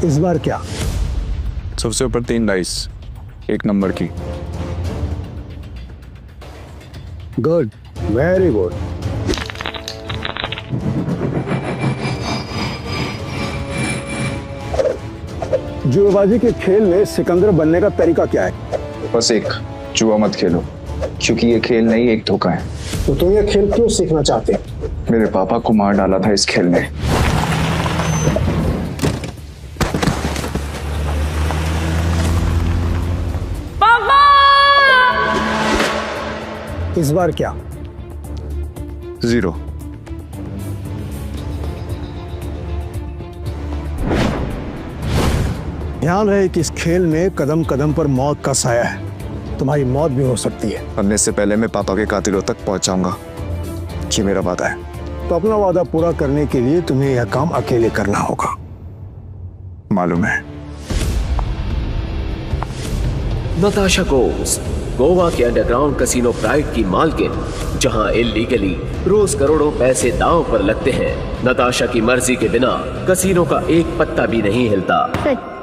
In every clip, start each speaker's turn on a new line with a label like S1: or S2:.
S1: इस बार क्या?
S2: सबसे ऊपर 3 डाइस, 1 नंबर की।
S1: Good, very good. जुएबाजी के खेल में सिकंदर बनने का तरीका क्या है?
S2: बस एक, जुआ मत खेलो, क्योंकि ये खेल नहीं एक धोखा है।
S1: तो तुम ये खेल क्यों सीखना चाहते हो?
S2: मेरे पापा को मार डाला था इस खेल ने।
S3: पापा!
S1: इस बार क्या?
S2: 0।
S1: ध्यान रहे कि इस खेल में कदम कदम पर मौत का साया है, तुम्हारी मौत भी हो सकती है।
S2: मरने से पहले मैं पापा के कातिलों तक पहुंच जाऊंगा, ये मेरा वादा है।
S1: तो अपना वादा पूरा करने के लिए तुम्हें यह काम अकेले करना होगा।
S2: मालूम है।
S4: नताशा गोवा के अंडरग्राउंड कसिनो प्राइड की मालकिन, जहां इल्लीगली रोज करोड़ों पैसे दांव पर लगते हैं। नताशा की मर्जी के बिना कसिनो का एक पत्ता भी नहीं हिलता।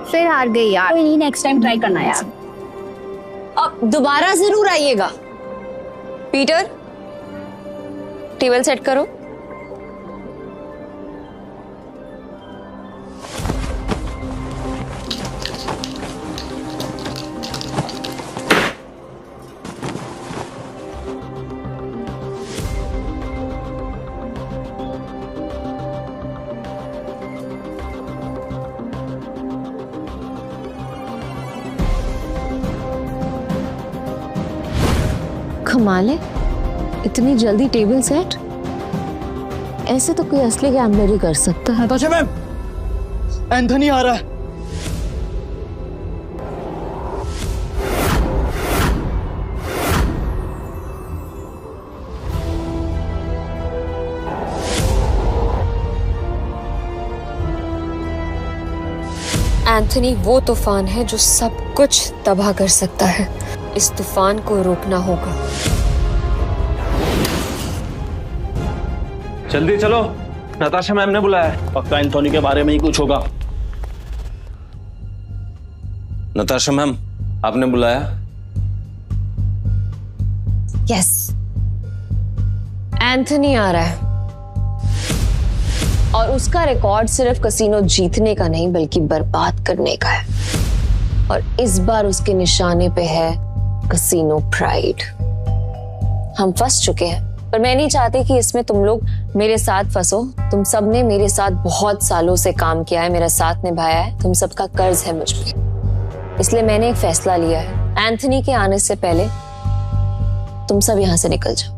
S3: फिर हार गई यार। कोई नहीं, नेक्स्ट टाइम ट्राई करना यार। अब दोबारा जरूर आइएगा। पीटर, टेबल सेट करो।
S5: कमाल है, इतनी जल्दी टेबल सेट। ऐसे तो कोई असली गैम्बलर ही कर सकता है।
S6: नताशा मैम, एंथनी आ रहा है।
S5: एंथनी वो तूफान है जो सब कुछ तबाह कर सकता है। इस तूफान को रोकना होगा।
S6: जल्दी चलो, नताशा मैम ने बुलाया है। पक्का एंथोनी के बारे में ही कुछ होगा। नताशा मैम, आपने बुलाया?
S5: यस, एंथनी आ रहा है और उसका रिकॉर्ड सिर्फ कसिनो जीतने का नहीं बल्कि बर्बाद करने का है। और इस बार उसके निशाने पे है कसिनो प्राइड। हम फंस चुके हैं, पर मैं नहीं चाहती कि इसमें तुम लोग मेरे साथ फंसो। तुम सब ने मेरे साथ बहुत सालों से काम किया है, मेरा साथ निभाया है, तुम सबका कर्ज है मुझ पे। इसलिए मैंने एक फैसला लिया है, एंथनी के आने से पहले तुम सब यहां से निकल जाओ।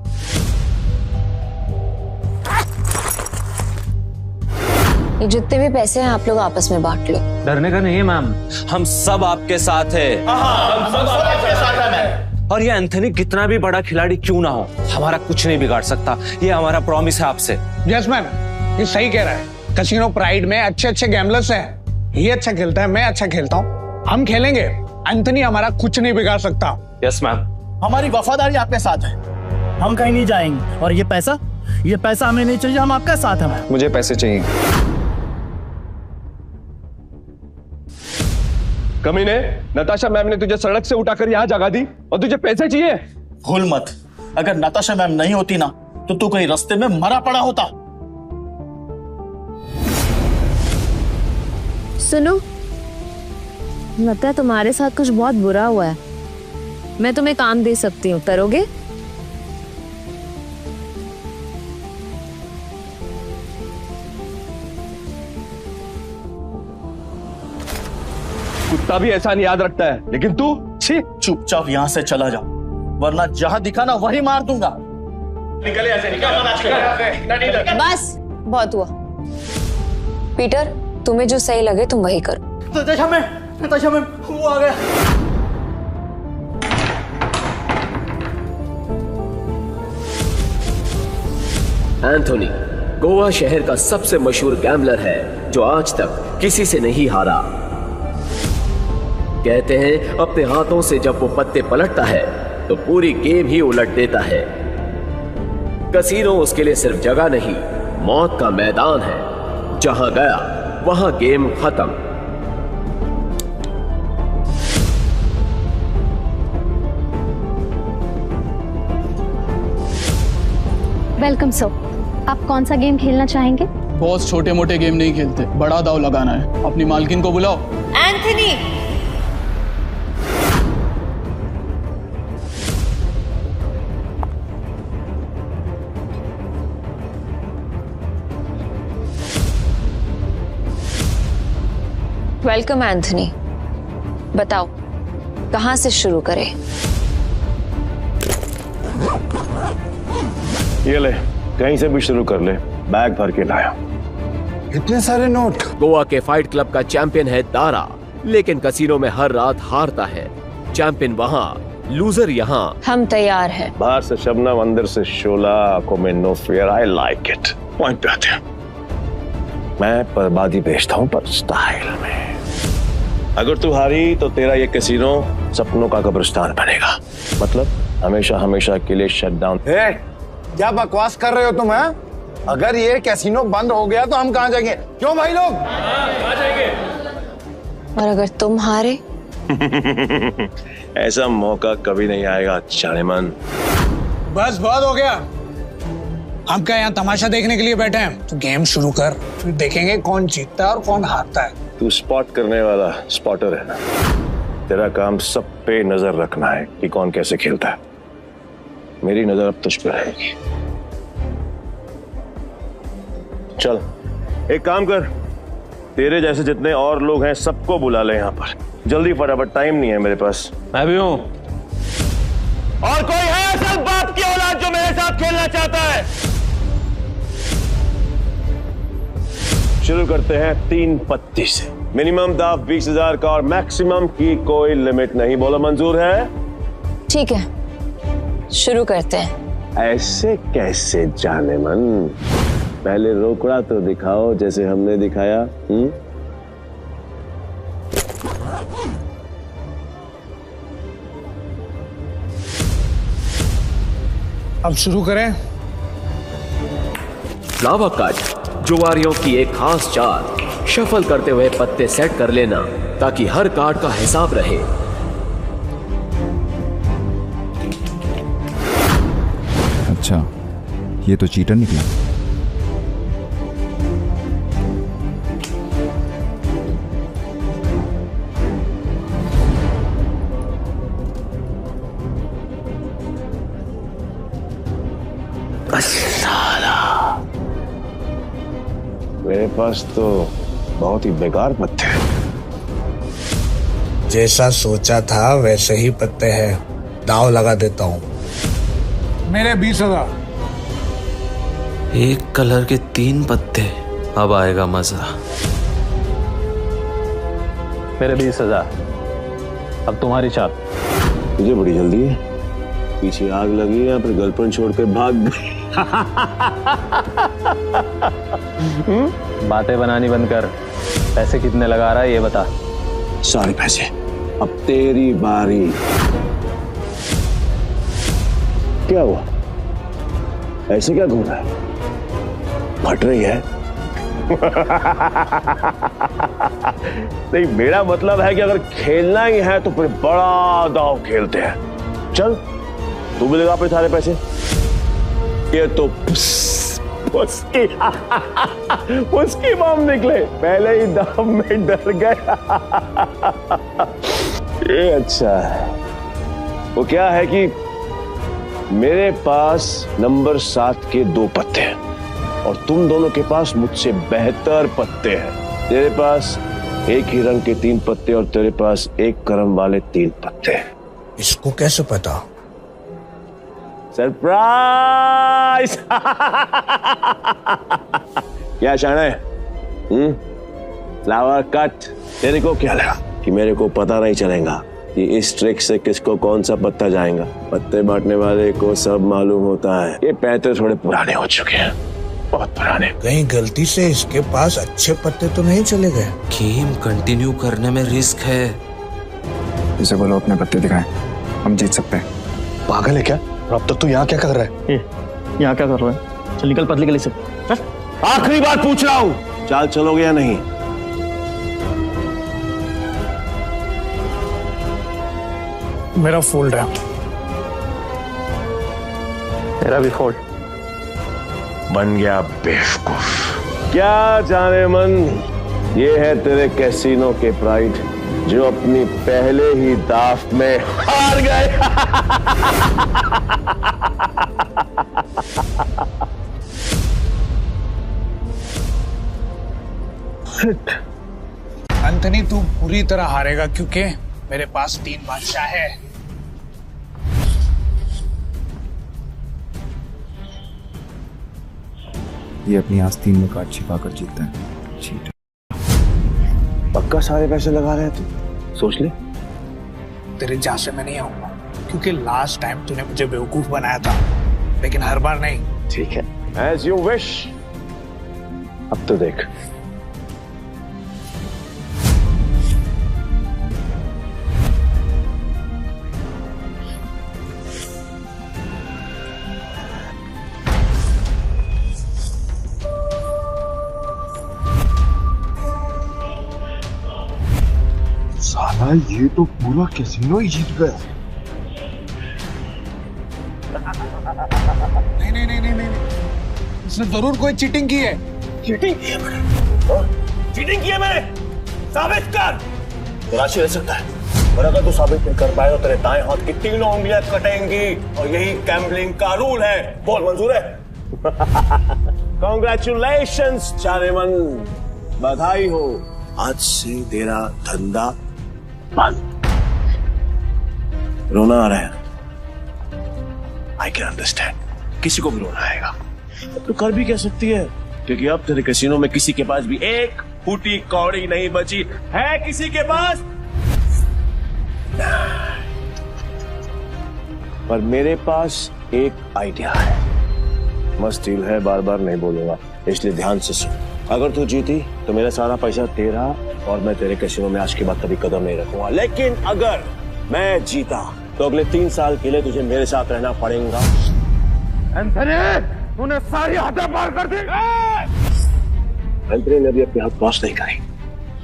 S5: ये जितने भी पैसे हैं आप लोग आपस में बांट लो।
S6: डरने का नहीं है मैम, हम सब आपके साथ हैं। हम सब आपके साथ हैं मैम। और ये एंथनी कितना भी बड़ा खिलाड़ी क्यों ना हो, हमारा कुछ नहीं बिगाड़ सकता। ये हमारा प्रॉमिस है आपसे।
S7: यस मैम, ये सही कह रहा है। कसिनो प्राइड में अच्छे अच्छे गैम्बलर्स हैं। ये अच्छा खेलता है, मैं अच्छा खेलता हूँ, हम खेलेंगे। एंथनी हमारा कुछ नहीं बिगाड़ सकता।
S6: यस मैम,
S8: हमारी वफादारी आपके साथ है, हम कहीं नहीं जाएंगे। और ये पैसा हमें नहीं चाहिए, हम आपके साथ हैं।
S2: मुझे पैसे चाहिए।
S9: कमीने, नताशा मैम ने तुझे सड़क से उठाकर यहाँ जगा दी और तुझे पैसे चाहिए?
S8: भूल मत, अगर नताशा मैम नहीं होती ना तो तू कहीं रास्ते में मरा पड़ा होता।
S5: सुनो, लगता है तुम्हारे साथ कुछ बहुत बुरा हुआ है। मैं तुम्हें काम दे सकती हूँ, करोगे?
S9: कुत्ता भी ऐसा नहीं याद रखता है, लेकिन तू छी।
S8: चुपचाप यहाँ से चला जाओ, वरना जहां दिखा ना वही मार दूंगा।
S9: निकल ऐसे, निकल।
S5: बस बहुत हुआ। पीटर, तुम्हें जो सही लगे तुम वही करो।
S8: नताशा मैम, वो आ गया।
S4: एंथोनी गोवा शहर का सबसे मशहूर गैम्बलर है जो आज तक किसी से नहीं हारा। कहते हैं अपने हाथों से जब वो पत्ते पलटता है तो पूरी गेम ही उलट देता है। कसीनो उसके लिए सिर्फ जगह नहीं, मौत का मैदान है। जहां गया वहां गेम खत्म।
S10: Welcome sir. आप कौन सा गेम खेलना चाहेंगे?
S11: बॉस छोटे मोटे गेम नहीं खेलते, बड़ा दाव लगाना है। अपनी मालकिन को बुलाओ।
S3: Anthony,
S5: welcome Anthony. बताओ कहां से शुरू करें?
S12: ये ले, कहीं से भी शुरू कर ले, बैग भर के लाया।
S1: इतने सारे नोट।
S4: गोवा के फाइट क्लब का चैंपियन है दारा, लेकिन कसीनो में हर रात हारता है। चैंपियन वहाँ, लूजर यहाँ।
S5: हम तैयार हैं।
S12: बाहर से शबनम, अंदर से शोला, आंखों में no fear. I like it. Point पे आते हैं। मैं बर्बादी बेचता हूँ पर स्टाइल में। अगर तू हारी तो तेरा ये कैसीनो सपनों का कब्रिस्तान बनेगा। मतलब हमेशा हमेशा के लिए शट डाउन।
S1: क्या बकवास कर रहे हो तुम? हैं? अगर ये कैसीनो बंद हो गया तो हम कहाँ जाएंगे? क्यों भाई लोग?
S5: और अगर तुम हारे?
S12: ऐसा मौका कभी नहीं आएगा जानेमन।
S7: बस बहुत हो गया। हम क्या यहाँ तमाशा देखने के लिए बैठे हैं? तो गेम शुरू कर, फिर देखेंगे कौन जीतता है और कौन हारता है।
S12: तू स्पॉट करने वाला स्पॉटर है ना? तेरा काम सब पे नजर रखना है कि कौन कैसे खेलता है। मेरी नजर अब तुझ पे रहेगी। चल एक काम कर, तेरे जैसे जितने और लोग हैं सबको बुला ले यहाँ पर जल्दी, फटाफट, टाइम नहीं है मेरे पास।
S6: मैं भी हूँ।
S12: और कोई है असल बाप की औलाद जो मेरे साथ खेलना चाहता है? शुरू करते हैं 3 पत्ती से। मिनिमम दाव 20,000 का और मैक्सिमम की कोई लिमिट नहीं। बोलो मंजूर है?
S5: ठीक है, शुरू करते हैं।
S12: ऐसे कैसे जानेमन? पहले रोकड़ा तो दिखाओ जैसे हमने दिखाया।
S7: अब शुरू करें।
S4: लावा कट, जुआरियों की एक खास चाल। शफल करते हुए पत्ते सेट कर लेना ताकि हर कार्ड का हिसाब रहे।
S2: अच्छा, ये तो चीटर निकला।
S12: मेरे पास तो बहुत ही बेकार पत्ते हैं।
S7: जैसा सोचा था वैसे ही पत्ते हैं। दाव लगा देता हूँ। मेरे 20,000।
S6: एक कलर के 3 पत्ते, अब आएगा मजा।
S8: मेरे 20,000। अब तुम्हारी चाल।
S12: तुझे बड़ी जल्दी है, पीछे आग लगी है, फिर गर्लफ्रेंड छोड़कर भाग गई।
S8: बातें बनानी बंद कर। पैसे कितने लगा रहा है ये बता।
S12: सारे पैसे। अब तेरी बारी। क्या हुआ? ऐसे क्या घूम रहा है? फट रही है? नहीं, मेरा मतलब है कि अगर खेलना ही है तो फिर बड़ा दांव खेलते हैं। चल तू भी लगा अपने सारे पैसे। ये तो उसकी बम निकले, पहले ही दांव में डर गया। ये अच्छा है। वो क्या है कि मेरे पास नंबर 7 के 2 पत्ते हैं और तुम दोनों के पास मुझसे बेहतर पत्ते हैं। तेरे पास एक ही रंग के 3 पत्ते और तेरे पास एक क्रम वाले 3 पत्ते।
S7: इसको कैसे पता?
S12: सरप्राइज। क्या शाना है? Flower cut. तेरे को क्या लगा कि मेरे को पता नहीं चलेगा कि इस ट्रिक से किसको कौन सा पत्ता जाएगा? पत्ते बांटने वाले को सब मालूम होता है। ये पैसे थोड़े पुराने हो चुके हैं, बहुत पुराने।
S7: कहीं गलती से इसके पास अच्छे पत्ते तो नहीं चले गए?
S6: गेम कंटिन्यू करने में रिस्क है।
S2: इसे बोलो अपने पत्ते दिखाएं, हम जीत सकते हैं।
S1: पागल है क्या? अब तक तू यहाँ क्या कर रहा है?
S8: यहाँ क्या कर रहा है? चल निकल पतली गली से।
S12: आखिरी बात पूछ रहा हूँ, चाल चलोगे या नहीं?
S7: मेरा फोल्ड है।
S8: मेरा भी फोल्ड।
S12: बन गया बेवकूफ। क्या जाने मन, ये है तेरे कैसीनो के प्राइड जो अपनी पहले ही दाव में हार गए।
S7: एंथनी तू पूरी तरह हारेगा क्योंकि मेरे पास 3 बादशाह है।
S2: ये अपनी आस्तीन में काट छिपाकर जीतता है। चीट।
S12: पक्का सारे पैसे लगा रहे हैं तू? सोच ले।
S7: तेरे जा से मैं नहीं आऊंगा क्योंकि लास्ट टाइम तूने मुझे बेवकूफ बनाया था, लेकिन हर बार नहीं।
S12: ठीक है, एज यू विश। अब तो देख।
S2: साला ये तो पूरा कैसीनो ही जीत गया।
S7: नहीं नहीं नहीं नहीं नहीं, इसने जरूर कोई चीटिंग की है।
S12: चीटिंग की है मैंने? चीटिंग की है मैंने? साबित कर। तलाशी रह सकता है, और अगर तू साबित नहीं कर पाए तो तेरे दाएं हाथ की 3 उंगलियां कटेंगी, और यही गैम्बलिंग का रूल है। बोल, मंजूर है? कांग्रेचुलेशंस जानेमन, बधाई हो। आज से तेरा धंधा बंद। रोना आ रहा है, आई कैन अंडरस्टैंड। किसी को भी रोना आएगा, तो कर भी कह सकती है, क्योंकि अब तेरे कैसीनो में किसी के पास भी एक फूटी कौड़ी नहीं बची है। किसी के पास? पर मेरे पास एक आइडिया है। मस्त डील है, बार बार नहीं बोलूंगा, इसलिए ध्यान से सुन। अगर तू जीती तो मेरा सारा पैसा तेरा, और मैं तेरे कैसीनो में आज के बाद कभी कदम नहीं रखूंगा। लेकिन अगर मैं जीता तो अगले 3 साल के लिए तुझे मेरे साथ रहना पड़ेगा। एंथनी, तूने सारी हदें पार कर दी। एंथनी ने अभी अपने हाथ वॉश नहीं करी,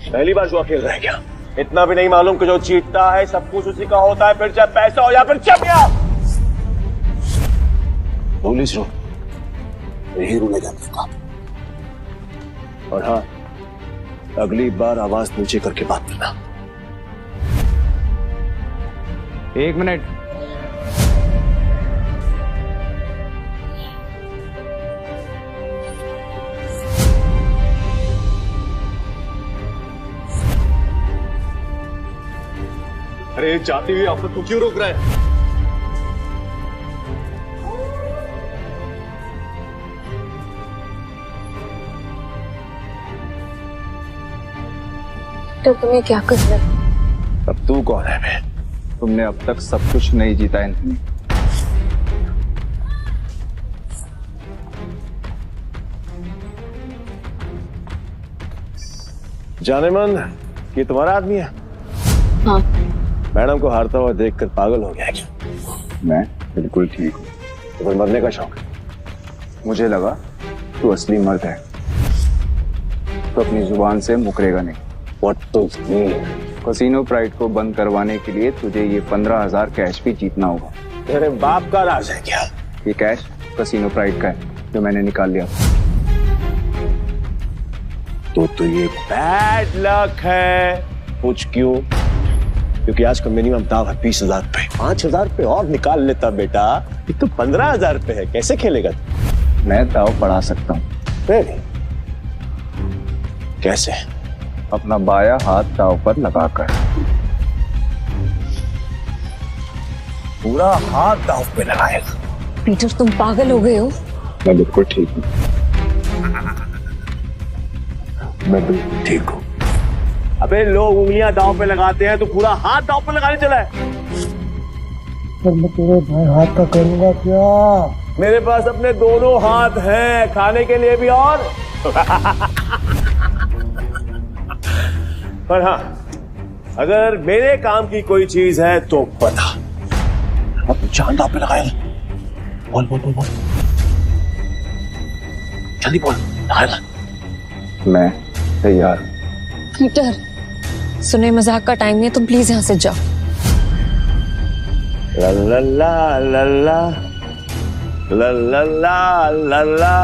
S12: पहली बार जुआ खेल रहा है क्या? इतना भी नहीं मालूम कि जो जीतता है सब कुछ उसी का होता है, फिर चाहे पैसा हो या फिर चमिया। पुलिस रो, यही रूल है गैम्बलिंग का। और हाँ, अगली बार आवाज नीचे करके बात करना।
S11: 1 मिनट।
S12: अरे जाती हुई आप तू क्यों रोक रहा है?
S5: तो तुम्हें क्या करना?
S12: अब तू कौन है बे?
S2: तुमने अब तक सब कुछ नहीं जीता एंथनी।
S12: जानेमन, ये तुम्हारा आदमी है?
S5: हाँ।
S12: मैडम को हारता हुआ देखकर पागल हो गया क्या?
S2: मैं बिल्कुल ठीक हूँ।
S12: तुम्हें मरने का शौक है?
S2: मुझे लगा तू असली मर्द है तो अपनी जुबान से मुकरेगा नहीं।
S12: What to mean?
S2: Casino pride को बंद करवाने के लिए तुझे ये 15,000 कैश भी जीतना होगा।
S12: तेरे बाप का राज है क्या?
S2: ये कैश कैसीनो प्राइड का है जो मैंने निकाल लिया।
S12: तो ये बैड लक है। पूछ क्यों? क्योंकि आज का मिनिमम दाव है 20,000 पे। 5,000 पे और निकाल लेता बेटा, ये तो 15,000 पे है। कैसे खेलेगा तू?
S2: मैं दाव बढ़ा सकता हूँ।
S12: कैसे?
S2: अपना बाया हाथ दाव पर लगाकर।
S12: पूरा हाथ दाव पे लगाएगा?
S5: पीटर, तुम पागल हो गए हो?
S2: मैं बिल्कुल ठीक हूँ।
S12: मैं बिल्कुल ठीक हूँ। अबे लोग उंगलियां दाव पे लगाते हैं, तो पूरा हाथ दाव पे लगाने चला है।
S1: पर मैं तेरे भाई हाथ का करूंगा क्या?
S12: मेरे पास अपने दोनों हाथ हैं, खाने के लिए भी और पर हाँ, अगर मेरे काम की कोई चीज है तो बता। अब जान दाव पे लगाएगा। बोल बोल बोल बोल, जल्दी बोल। लगाएगा?
S2: मैं तैयार।
S5: पीटर, सुने मजाक का टाइम नहीं है, तुम प्लीज यहाँ से जाओ।
S12: ला ला ला ला ला ला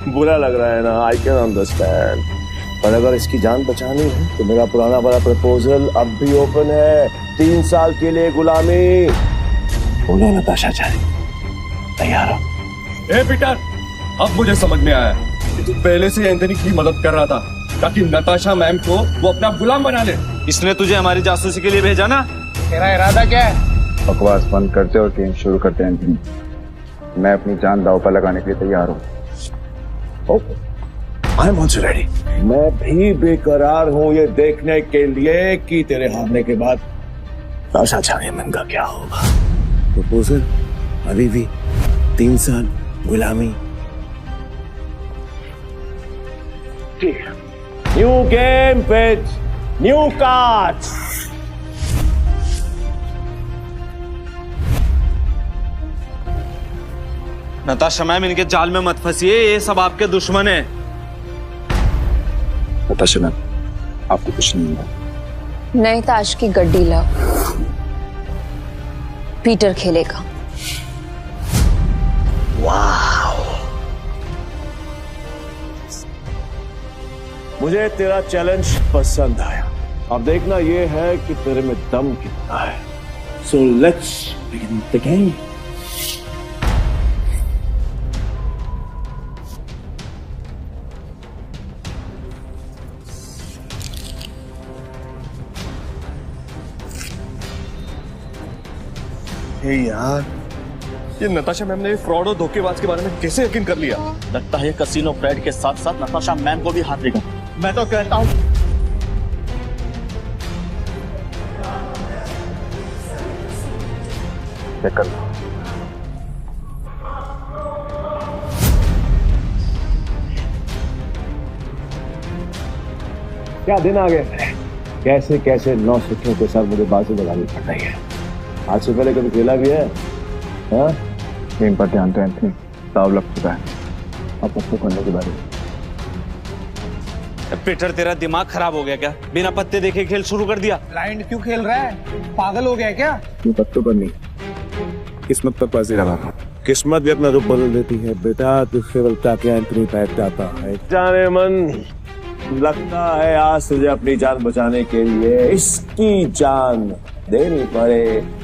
S12: बुरा लग रहा है ना, आई कैन अंडरस्टैंड, पर अगर इसकी जान बचानी है तो मेरा पुराना वाला प्रपोजल अब भी ओपन है। 3 साल के लिए गुलामी। बोलो नताशा चाहे, तैयार हो?
S9: ए पीटर, अब मुझे समझ में आया कि तू पहले से एंथनी की मदद कर रहा था ताकि नताशा मैम को वो अपना गुलाम बना ले।
S6: इसने तुझे हमारी जासूसी के लिए भेजा ना?
S7: तेरा इरादा क्या है?
S2: बकवास बंद करते और गेम शुरू करते हैं एंथनी। मैं अपनी जान दांव पर लगाने के लिए तैयार हूँ।
S12: I am also ready. मैं भी बेकरार हूँ ये देखने के लिए कि तेरे हारने के बाद नताशा चाइनीमैन का क्या होगा। प्रपोजल अभी भी 3 साल गुलामी। ठीक है, new game with new cards.
S6: Natasha ma'am, इनके जाल में मत फंसिए, ये सब आपके दुश्मन हैं।
S2: नताशा मैम, आपको कुछ नहीं होगा।
S5: नए ताश की गड्डी लाओ, पीटर खेलेगा।
S12: वाह, मुझे तेरा चैलेंज पसंद आया। अब देखना ये है कि तेरे में दम कितना है। So let's begin the game.
S9: यार, ये नताशा मैम ने फ्रॉड और धोखेबाज के बारे में कैसे यकीन कर लिया?
S8: लगता है कसीनो प्राइड के साथ साथ नताशा मैम को भी हाथ देगा। मैं तो कहता हूँ
S12: क्या दिन आ गए। कैसे कैसे 9 सिक्कों के साथ मुझे बाजी लगानी पड़ रही है। आज से पहले कभी खेला भी है? हाँ,
S2: गेम पर ध्यान तो एंथनी, दाव लग चुका है। अब उसको करने के बारे में।
S6: पीटर, तेरा दिमाग खराब हो गया क्या? बिना पत्ते देखे खेल शुरू कर दिया।
S7: ब्लाइंड क्यों खेल रहा है? पागल हो गया क्या?
S2: पत्तों पर नहीं, किस्मत पर बाजी लगा।
S12: किस्मत भी अपना रूप बदल देती है बेटा, तू केवल ताकि एंथनी पैर जाता है। जाने मन, लगता है आज तुझे अपनी जान बचाने के लिए इसकी जान देनी पड़ेगी।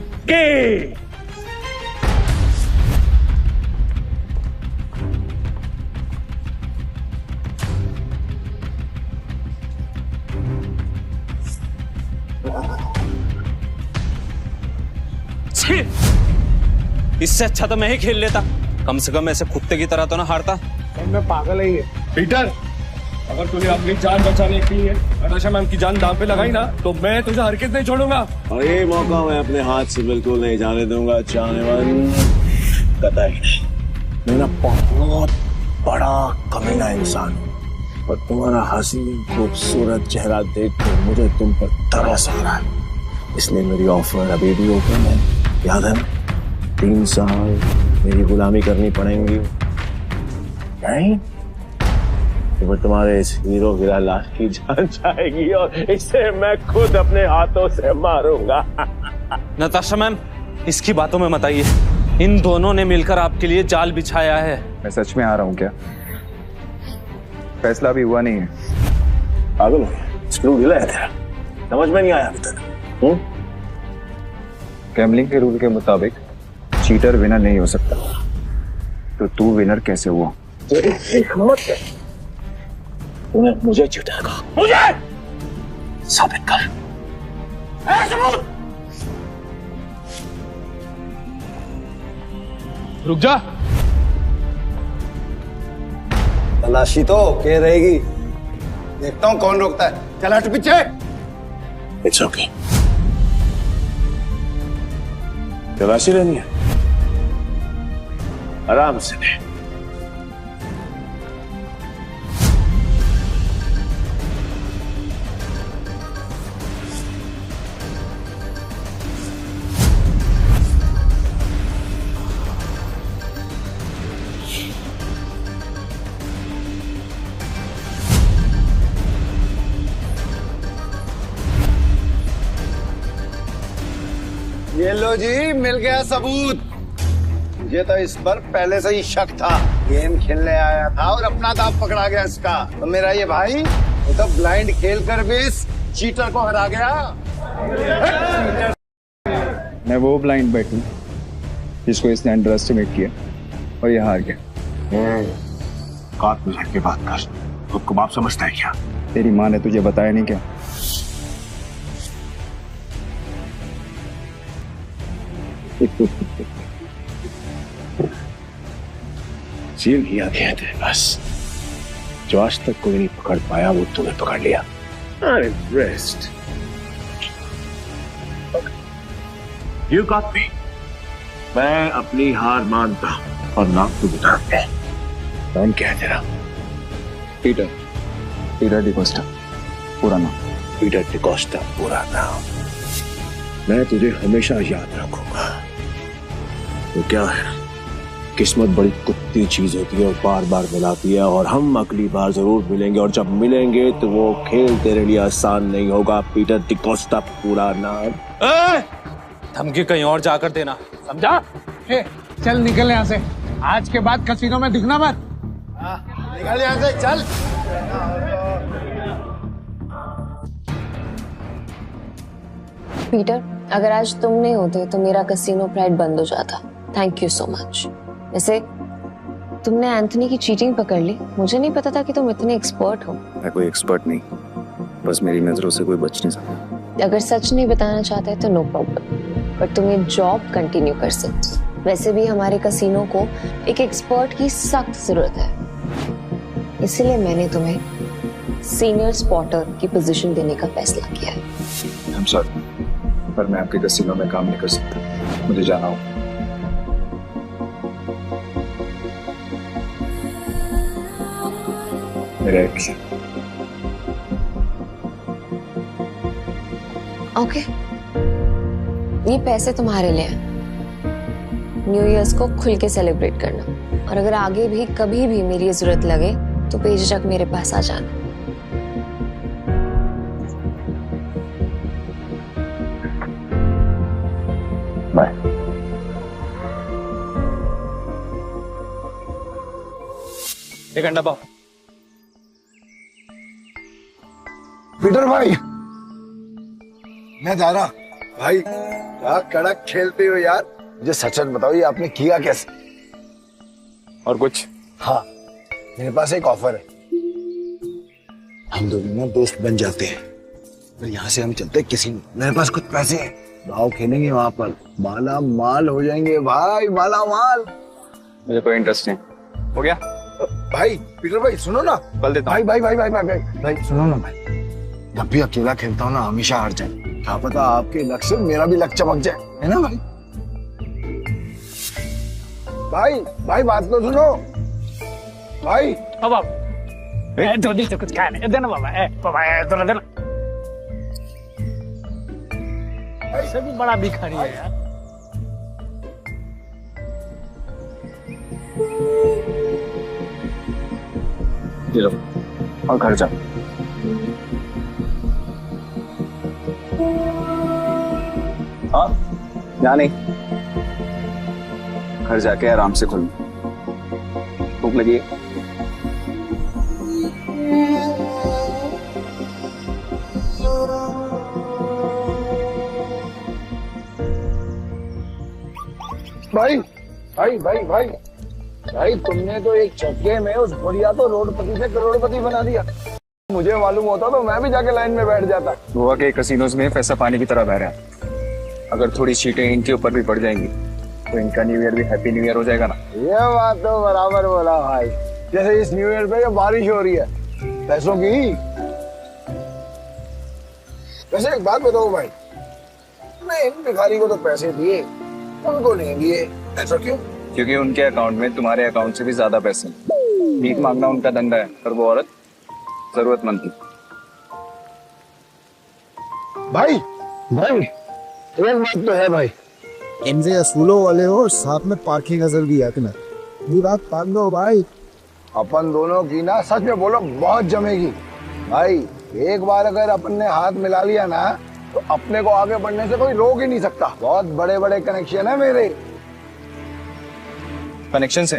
S6: इससे अच्छा तो मैं ही खेल लेता, कम से कम ऐसे कुत्ते की तरह तो ना हारता।
S7: मैं पागल ही है।
S9: पीटर, अगर तूने अपनी जान बचाने के लिए नताशा मैम की जान दांव पे लगाई ना, तो मैं तुझे हरकत नहीं छोड़ूंगा।
S12: और ये मौका मैं अपने हाथ से बिल्कुल नहीं जाने दूंगा। जानेमन, कतई नहीं। मैं ना बहुत बड़ा कमीना इंसान हूं, और तुम्हारा हसीन खूबसूरत चेहरा देखकर मुझे तुम पर तरस आ रहा है। इसलिए मेरी ऑफर अभी भी ओपन है। याद है, 3 साल मेरी गुलामी करनी पड़ेगी। नहीं तो तुम्हारे इस हीरो गिरा लाश की जान जाएगी और इसे मैं खुद अपने हाथों से मारूंगा।
S6: नताशा मैम, इसकी बातों में मत आइए। इन दोनों ने मिलकर आपके लिए जाल बिछाया है।
S2: मैं सच में आ रहा हूँ क्या? फैसला भी हुआ नहीं है।
S12: पागल हो गया? स्क्रू ढीला है तेरा, समझ में नहीं आया अभी तक?
S2: गैम्बलिंग के रूल के मुताबिक चीटर विनर नहीं हो सकता, तो तू विनर कैसे हुआ?
S12: तूने मुझे चीटर कहा, मुझे साबित कर।
S9: रुक जा।
S1: तलाशी तो के रहेगी, देखता हूँ कौन रोकता है। चल हट पीछे।
S12: इट्स ओके, तलाशी लेनी है, आराम से ले।
S1: ये लो जी, मिल गया सबूत।
S13: मुझे तो इस पर पहले से ही शक था। गेम खेलने आया था और अपना दांव पकड़ा गया इसका। तो मेरा ये भाई ये तो ब्लाइंड खेल कर भी इस चीटर को हरा गया।
S2: मैं वो ब्लाइंड बैठू जिसको इसने अंडर एस्टिमेट किया और ये हार गया।
S1: बात में के बात कर, खुद को बाप समझता है क्या?
S2: तेरी माँ ने तुझे बताया नहीं क्या?
S12: सील किया गया थे बस, जो आज तक कोई नहीं पकड़ पाया वो तुम्हें पकड़ लिया। I'm impressed. You got me. मैं अपनी हार मानता हूं और नाम को बताते हैं। नाम क्या है तेरा?
S2: पीटर डिकोस्टा पूरा नाम।
S12: पीटर डिकोस्टा पूरा नाम। मैं तुझे हमेशा याद रखूंगा। तो क्या है, किस्मत बड़ी कुत्ती चीज होती है और बार बार मिलाती है, और हम अगली बार जरूर मिलेंगे, और जब मिलेंगे तो वो खेल तेरे लिए आसान नहीं होगा। पीटर डिकोस्टा पूरा नाम।
S6: धमकी कहीं और जाकर देना, समझा?
S7: चल निकल यहाँ से, आज के बाद कसीनो में दिखना मत।
S13: निकल यहाँ से, चल।
S5: पीटर, अगर आज तुम नहीं होते तो मेरा कसीनो प्राइड बंद हो जाता। Thank you so much. वैसे तुमने एंथनी की चीटिंग पकड़ ली, मुझे नहीं पता था कि तुम इतने एक्सपर्ट हो।
S2: मैं कोई एक्सपर्ट नहीं, बस मेरी नजरों से कोई बच नहीं सकता।
S5: अगर सच नहीं बताना चाहते तो नो प्रॉब्लम, पर तुम ये जॉब कंटिन्यू कर सकते। वैसे भी हमारे कसीनो को एक एक्सपर्ट की सख्त जरूरत है, इसलिए मैंने तुम्हें सीनियर स्पॉटर की पोजीशन देने का फैसला किया है।
S2: I'm sorry, पर मैं आपके कसीनो में काम नहीं कर सकता, मुझे जाना होगा। मेरे
S5: ओके, ये पैसे तुम्हारे लिए हैं। न्यू ईयर्स को खुल के सेलिब्रेट करना, और अगर आगे भी कभी भी मेरी जरूरत लगे तो बेझिझक मेरे पास आ जाना।
S2: बाय।
S6: एक अंडा पाओ।
S13: पीटर भाई, मैं जा रहा। भाई क्या कड़क खेलते हो यार, मुझे सच सच बताओ, ये आपने किया कैसे?
S2: और कुछ?
S13: हाँ, मेरे पास एक ऑफर है। हम दोनों ना दोस्त बन जाते हैं, फिर यहाँ से हम चलते हैं किसी, मेरे पास कुछ पैसे हैं, दाव खेलेंगे वहां पर, माला माल हो जाएंगे भाई, माला माल।
S2: मुझे कोई इंटरेस्ट नहीं। हो गया?
S13: भाई पीटर भाई सुनो ना,
S2: कल देता
S13: भाई भाई भाई भाई भाई भाई भाई सुनो ना भाई, जब भी अकेला खेलता हूँ ना हमेशा हार जाए। क्या पता आपके लक से मेरा भी लक चमक जाए, है ना भाई? भाई भाई बात तो सुनो भाई।
S7: अब जल्दी से कुछ खाने देना बाबा। बाबा देना, ऐसे भी बड़ा भिखारी है यार।
S2: ये लो और घर जा। हाँ, यहाँ नहीं, घर जाके आराम से खुल। भूख लगी है?
S13: भाई भाई भाई भाई भाई, तुमने तो एक झटके में उस बुढ़िया तो रोडपति से करोड़पति बना दिया। मुझे मालूम होता तो मैं भी जाके लाइन में बैठ जाता।
S2: गोवा के कसिनोज में पैसा पानी की तरह बह रहा है। अगर थोड़ी सीटें इनके ऊपर भी पड़ जाएंगी तो इनका न्यू ईयर भी हैप्पी न्यू ईयर हो जाएगा ना।
S13: ये बात तो बराबर बोला भाई, जैसे इस न्यू ईयर पे ये बारिश हो रही है पैसों की। वैसे एक बात बताओ भाई, मैं इन भिखारी को तो पैसे दिए, उनको नहीं दिए, ऐसा क्यों?
S2: क्योंकि उनके अकाउंट में तुम्हारे अकाउंट से भी ज्यादा पैसे। भीख मांगना उनका धंधा है, पर वो औरत जरूरतमंद थी।
S13: भाई भाई एक बात तो है भाई, इनसे असूलों वाले हो, साथ में पार्किंग नजर भी आती ना, ये बात मान लो भाई। अपन दोनों की ना सच में बोलो बहुत जमेगी भाई। एक बार अगर अपन ने हाथ मिला लिया ना तो अपने को आगे बढ़ने से कोई रोक ही नहीं सकता। बहुत बड़े बड़े कनेक्शन है मेरे।
S2: कनेक्शन से।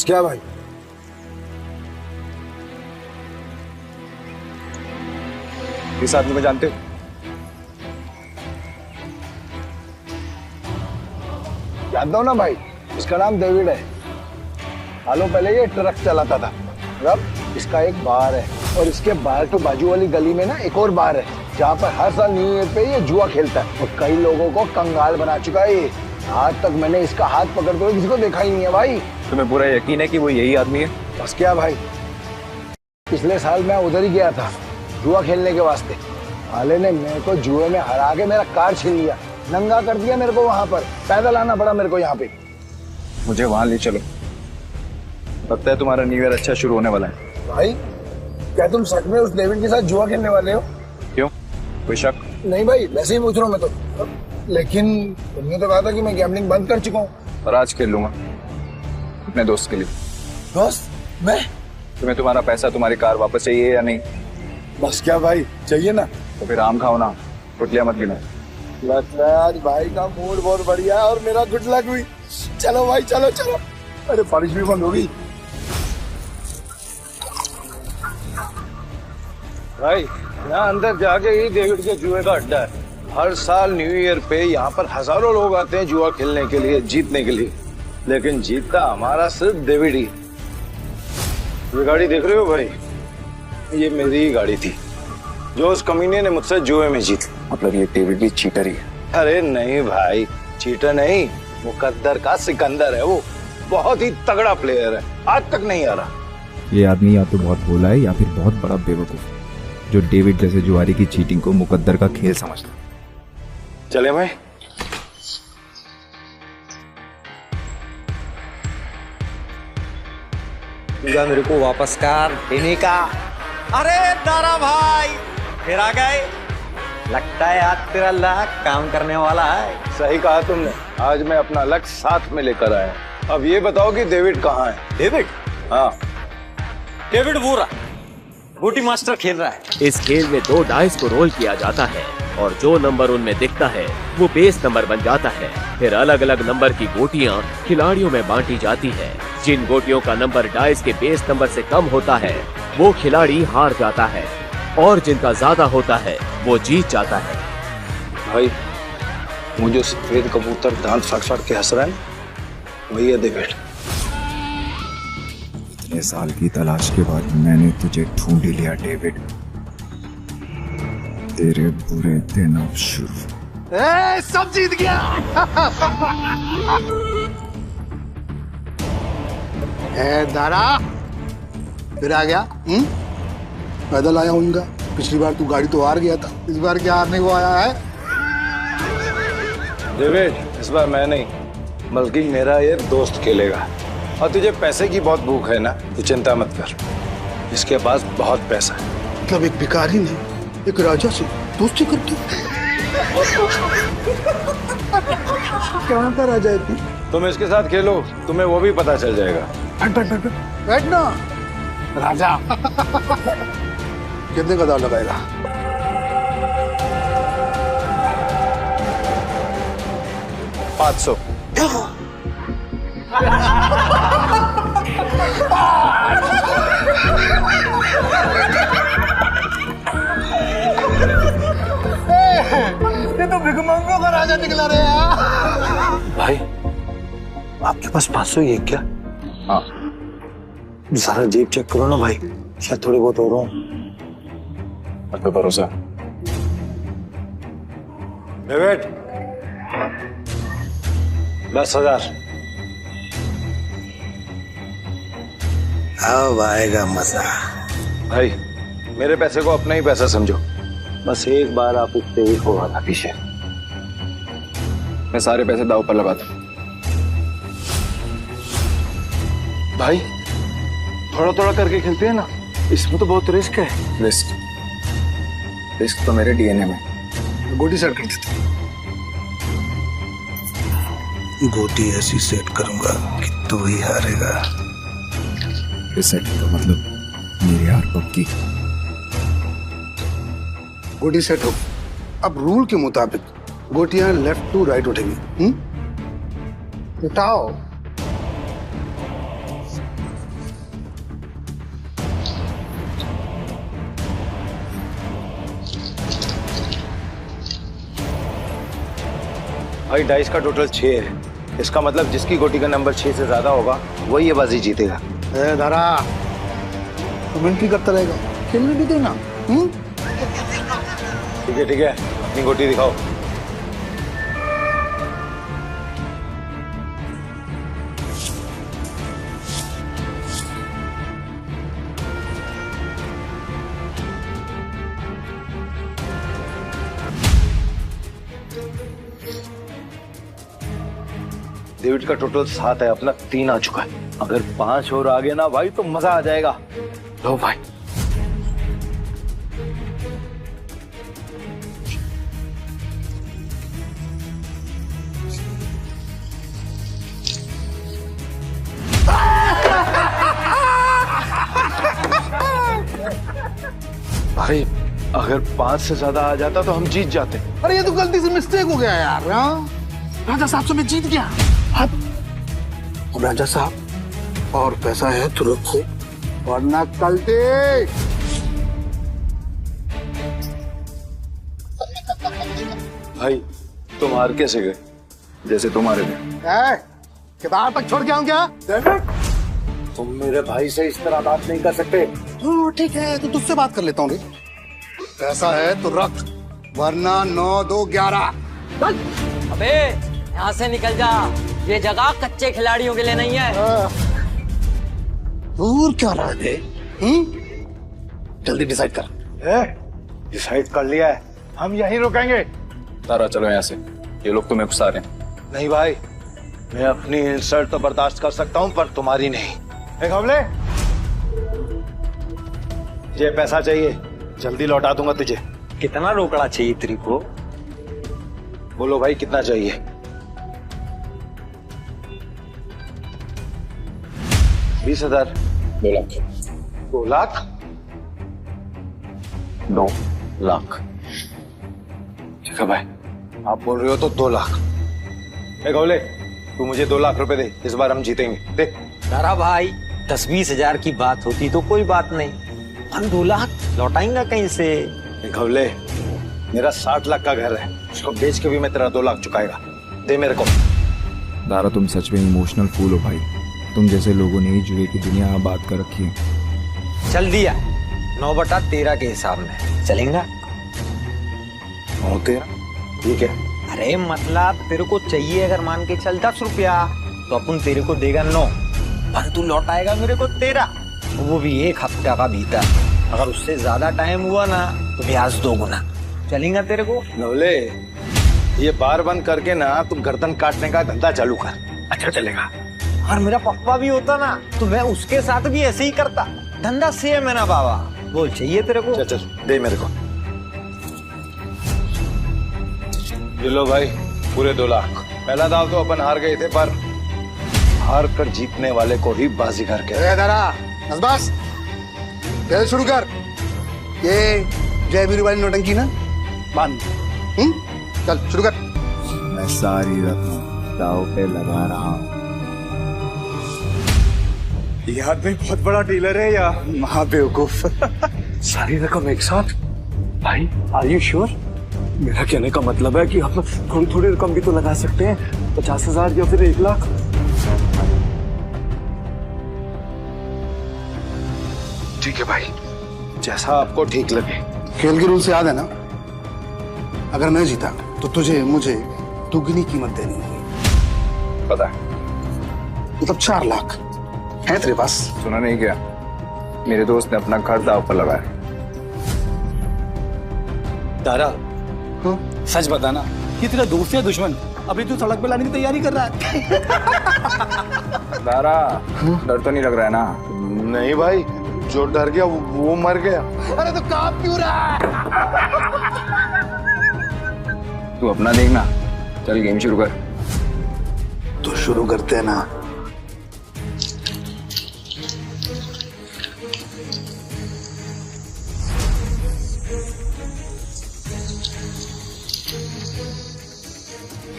S13: क्या भाई?
S2: इस आदमी को जानते हो?
S13: जानता हूँ ना भाई, इसका नाम डेविड है। सालों पहले ये ट्रक चलाता था। अब इसका एक बार है और इसके बाहर तो बाजू वाली गली में ना एक और बार है जहाँ पर हर साल न्यू ईयर पे ये जुआ खेलता है और कई लोगों को कंगाल बना चुका है ये। आज तक मैंने इसका हाथ पकड़ते हुए किसी को देखा ही नहीं है भाई।
S2: तुम्हें पूरा यकीन है कि वो यही आदमी है?
S13: बस क्या भाई, पिछले साल मैं उधर ही गया था जुआ खेलने के वास्ते। साले ने मेरे को जुए में हरा के मेरा कार छीन लिया, नंगा कर दिया मेरे को। वहां पर पैदल आना पड़ा मेरे को यहाँ पे।
S2: मुझे वहां ले चलो, लगता है तुम्हारा न्यू ईयर अच्छा शुरू होने वाला है।
S13: भाई क्या तुम सच में उस डेविड के साथ जुआ खेलने वाले हो?
S2: क्यों, कोई शक?
S13: नहीं भाई, वैसे ही पूछ रहा हूँ मैं तो। लेकिन तुमने तो कहा था कि मैं गैम्बलिंग बंद कर चुका हूँ।
S2: और आज खेल लूंगा अपने दोस्त के लिए।
S13: दोस्त? मैं?
S2: तुम्हें तुम्हारा पैसा, तुम्हारी कार वापस चाहिए या नहीं?
S13: बस क्या भाई, चाहिए ना।
S2: तो फिर आम खाओ ना, रोटियां मत गिनो।
S13: लगता है आज भाई का मूड बहुत बढ़िया है और मेरा गुड लक हुई। चलो भाई, चलो चलो। अरे बारिश भी बंद हो गई। भाई यहाँ अंदर जाके ही डेविड के जुए का अड्डा है। हर साल न्यू ईयर पे यहाँ पर हजारों लोग आते हैं जुआ खेलने के लिए, जीतने के लिए। लेकिन जीतता हमारा सिर्फ डेविड ही। ये गाड़ी देख रहे हो भाई, ये मेरी ही गाड़ी थी जो उस कमीने ने मुझसे जुए में जीत।
S2: मतलब ये डेविड भी चीटर ही है?
S13: अरे नहीं भाई, चीटर नहीं, मुकद्दर का सिकंदर है वो। बहुत ही तगड़ा प्लेयर है, आज तक नहीं आ रहा।
S14: ये आदमी या तो बहुत भोला है या फिर बहुत बड़ा बेवकूफ जो डेविड जैसे जुआरी की चीटिंग को मुकद्दर का खेल समझता है।
S13: चले भाई।
S15: मेरे को वापस कर देने का। अरे दारा भाई फिर आ गए, लगता है आज तेरा लक काम करने वाला है।
S13: सही कहा तुमने, आज मैं अपना लक साथ में लेकर आया। अब ये बताओ कि डेविड कहाँ है?
S15: डेविड?
S13: हाँ,
S15: डेविड वो रहा, गोटी मास्टर खेल रहा है।
S4: इस खेल में 2 डाइस को रोल किया जाता है और जो नंबर उनमें दिखता है वो बेस नंबर बन जाता है। फिर अलग अलग नंबर की गोटियां खिलाड़ियों में बांटी जाती है। जिन गोटियों का नंबर डाइस के बेस नंबर से कम होता है वो खिलाड़ी हार जाता है और जिनका ज्यादा होता है वो जीत जाता है।
S13: भाई मुझे सफेद कबूतर दांत फाड़ फाड़ के हंस रहा है, वही है डेविड।
S14: इतने साल की तलाश के बाद मैंने तुझे ढूंढ लिया डेविड। तेरे बुरे दिन अब शुरू।
S13: सब जीत गया। दारा फिर आ गया। पैदल आया हूँ। पिछली बार तू गाड़ी तो हार गया था, इस बार क्या हारने को आया है? डेविड इस बार मैं नहीं बल्कि मेरा ये दोस्त खेलेगा। और तुझे पैसे की बहुत भूख है ना, तू चिंता मत कर, इसके पास बहुत पैसा है। मतलब एक भिखारी ने एक राजा से दोस्ती करती? कहाँ का राजा है तू? तुम इसके साथ खेलो, तुम्हें वो भी पता चल जाएगा। बैठ बैठ बैठ बैठ ना राजा। कितने का दाव लगाएगा?
S2: 500।
S13: ये तो भिखमंगों का राजा निकला रे यार। भाई आपके पास 500 ही है क्या?
S2: हाँ।
S13: सारा जेब चेक करो ना भाई, शायद थोड़े बहुत और हो।
S2: मुझ पे भरोसा।
S13: डेविड 10,000। अब आएगा मजा। भाई मेरे पैसे को अपना ही पैसा समझो, बस एक बार आप उस डेविड को आना पीछे।
S2: मैं सारे पैसे दाव पर लगाता हूँ।
S13: भाई थोड़ा थोड़ा करके खेलते हैं ना, इसमें तो बहुत रिस्क है।
S2: रिस्क तो मेरे डीएनए में।
S13: गोटी सेट कर देते। गोटी ऐसी सेट करूंगा कि तू ही हारेगा।
S14: सेट का मतलब मेरी हार पक्की।
S13: गोटी सेट हो। अब रूल के मुताबिक गोटियां लेफ्ट टू राइट उठेंगी। उठाओ। भाई डाइस का टोटल 6 है। इसका मतलब जिसकी गोटी का नंबर 6 से ज्यादा होगा वही ये बाजी जीतेगा।
S7: दारा कमेंट्री करता रहेगा, खेलने भी देना।
S13: ठीक है अपनी गोटी दिखाओ। डेविड का टोटल 7 है, अपना 3 आ चुका है। अगर 5 और आ गए ना भाई तो मजा आ जाएगा। लो भाई भाई अगर 5 से ज्यादा आ जाता तो हम जीत जाते।
S7: अरे ये तो गलती से मिस्टेक हो गया यार। राजा साहब से मैं जीत गया। अब राजा साहब और पैसा है तो रखो, वरना कल दे।
S13: भाई तुम हार कैसे गए? जैसे तुम्हारे में
S7: किताब तक छोड़ के आऊं क्या?
S13: तुम मेरे भाई से इस तरह बात नहीं कर सकते।
S7: ठीक है तो तुझसे बात कर लेता हूँ। पैसा है तो रख, वरना 9, 2, 11।
S16: अबे यहाँ से निकल जा, ये जगह कच्चे खिलाड़ियों के लिए नहीं है।
S7: दूर क्या रहा है? जल्दी डिसाइड कर।
S13: डिसाइड कर लिया है, हम यहीं रुकेंगे।
S2: तारा चलो यहाँ से, ये लोग तुम्हें फंसा रहे हैं।
S13: नहीं भाई, मैं अपनी इंसल्ट तो बर्दाश्त कर सकता हूँ पर तुम्हारी नहीं। घबले, ये पैसा चाहिए, जल्दी लौटा दूंगा तुझे।
S15: कितना रोकड़ा चाहिए तेरे को?
S13: बोलो भाई कितना चाहिए? 20,000।
S2: 2 लाख।
S13: 2 लाख?
S2: 2 लाख।
S13: ठीक है भाई, आप बोल रहे हो तो 2 लाख। घबले, तू मुझे 2 लाख रुपए दे, इस बार हम जीतेंगे। दे।
S15: तारा भाई 10-20 हजार की बात होती तो कोई बात नहीं, हम 2 लाख लौटाएंगे कहीं से?
S13: घबले, मेरा 60 लाख का घर है, उसको बेच के भी मैं तेरा 2 लाख चुकाएगा। दे मेरे को।
S14: दारा तुम सच में इमोशनल फूल हो भाई। तुम जैसे लोगों ने ही जुए की दुनिया बात कर रखी है।
S15: चल दिया, 9/13 के हिसाब में चलेगा।
S13: 9/13? ठीक है।
S15: अरे मतलब तेरे को चाहिए अगर मान के चल 10 रुपया तो अपन तेरे को देगा 9, पर तू लौटाएगा मेरे को 13, वो भी 1 हफ्ता का भीतर। अगर उससे ज्यादा टाइम हुआ ना तो ब्याज 2 गुना। चलेगा तेरे को?
S13: नवले, ये बार बंद करके ना तुम गर्दन काटने का धंधा चालू कर, अच्छा चलेगा।
S15: और मेरा पप्पा भी होता ना तो मैं उसके साथ भी ऐसे ही करता। धंधा सेम है ना बाबा। बोल चाहिए तेरे को?
S13: चल दे मेरे को। ये लो भाई, पूरे 2 लाख। पहला दाव तो अपन हार गए थे, पर हार कर जीतने वाले को ही बाजीगर कहते।
S7: बस खेल शुरू कर। ये जय वीरू वाली नोटंकी ना बंद। चल शुरू कर।
S14: मैं सारी रकम दाव पे लगा रहा हूँ।
S13: ये आदमी बहुत बड़ा डीलर है या महाबेवकूफ? सारी रकम एक साथ? भाई आर यू श्योर? मेरा कहने का मतलब है कि हम थोड़ी थोड़ी रकम भी तो लगा सकते हैं, 50,000 या फिर 1 लाख। ठीक है भाई, जैसा आपको ठीक लगे।
S7: खेल के रूल से याद है ना, अगर मैं जीता तो तुझे मुझे दुगनी कीमत देनी होगी।
S2: पता है।
S7: मतलब 4 लाख है तेरे पास?
S2: सुना नहीं क्या? मेरे दोस्त ने अपना घर दाव पर लगाया।
S8: तारा, सच बताना, ये तेरा दोस्त या दुश्मन? अभी तू सड़क पे लाने की तैयारी कर रहा है।
S2: तारा, डर तो नहीं लग रहा है ना?
S13: नहीं भाई, जो डर गया वो मर गया।
S7: अरे तो काम क्यों रहा है?
S2: तू अपना देखना, चल गेम शुरू कर।
S7: तो शुरू करते हैं ना।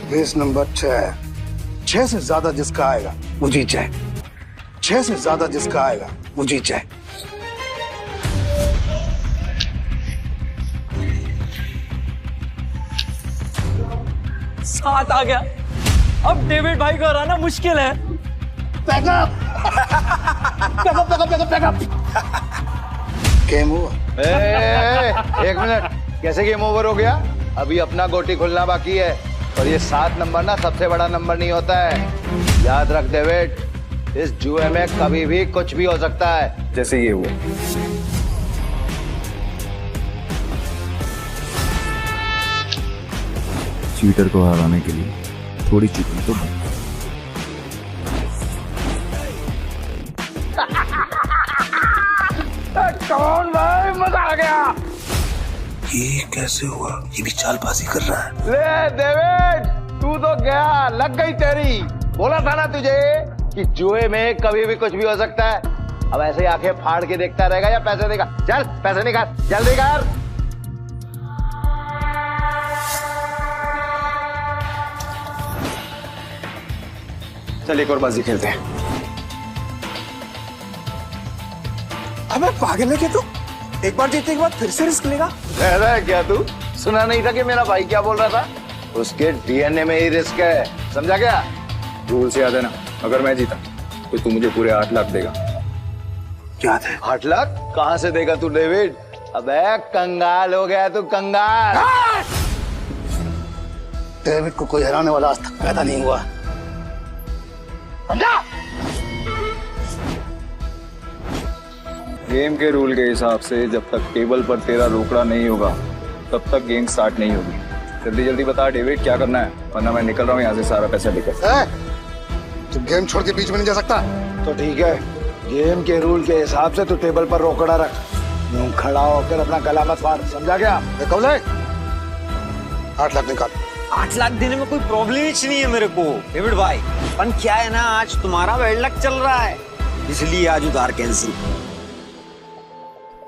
S7: Race number 6। 6 से ज्यादा जिसका आएगा वो जीत जाए। 6 से ज्यादा जिसका आएगा वो जीत जाए।
S16: 7 आ गया। अब डेविड भाई को हराना मुश्किल है।
S7: Game over.
S13: एक मिनट, कैसे गेम ओवर हो गया? अभी अपना गोटी खुलना बाकी है और ये 7 नंबर ना सबसे बड़ा नंबर नहीं होता है। याद रख डेविड, इस जुए में कभी भी कुछ भी हो सकता है।
S2: जैसे ये हुआ।
S14: चीटर को हराने के लिए थोड़ी चीटिंग तो बनती है।
S7: कौन भाई, मजा आ गया। ये कैसे हुआ? ये भी चालबाजी कर रहा है।
S13: ले डेविड, तू तो गया, लग गई तेरी। बोला था ना तुझे कि जुए में कभी भी कुछ भी हो सकता है। अब ऐसे ही आंखें फाड़ के देखता रहेगा या पैसे देगा? चल पैसे निकाल, जल्दी कर।
S2: चल एक और बाजी खेलते हैं।
S1: अबे पागल है क्या तू? एक बार जीतने के बाद फिर से रिस्क लेगा?
S13: रहा है क्या तू? सुना नहीं था कि मेरा भाई क्या बोल रहा था? उसके डीएनए में ही रिस्क है, समझा क्या?
S2: रूल से याद है ना, अगर मैं जीता तो तू मुझे पूरे 8 लाख देगा।
S1: याद है।
S13: 8 लाख कहाँ से देगा तू डेविड? अबे कंगाल हो गया तू, कंगाल।
S7: डेविड को कोई हराने वाला आज तक पैदा नहीं हुआ। समझा?
S2: गेम के रूल के हिसाब से जब तक टेबल पर तेरा रोकड़ा नहीं होगा तब तक गेम स्टार्ट नहीं होगी। जल्दी जल्दी बता डेविड, क्या करना है, वरना मैं निकल रहा हूँ यहाँ से सारा पैसा लेकर।
S7: तू गेम छोड़ के बीच में नहीं जा सकता।
S13: तो ठीक है, गेम के रूल के हिसाब से तू टेबल पर रोकड़ा रख। यूं खड़ा होकर अपना गला मत फाड़, समझा क्या?
S7: कौले 8 लाख निकाल।
S15: 8 लाख देने में कोई प्रॉब्लम ही नहीं है मेरे को डेविड भाई। पर क्या है ना, आज तुम्हारा बैड लक चल रहा है, इसलिए आज उधार कैंसिल।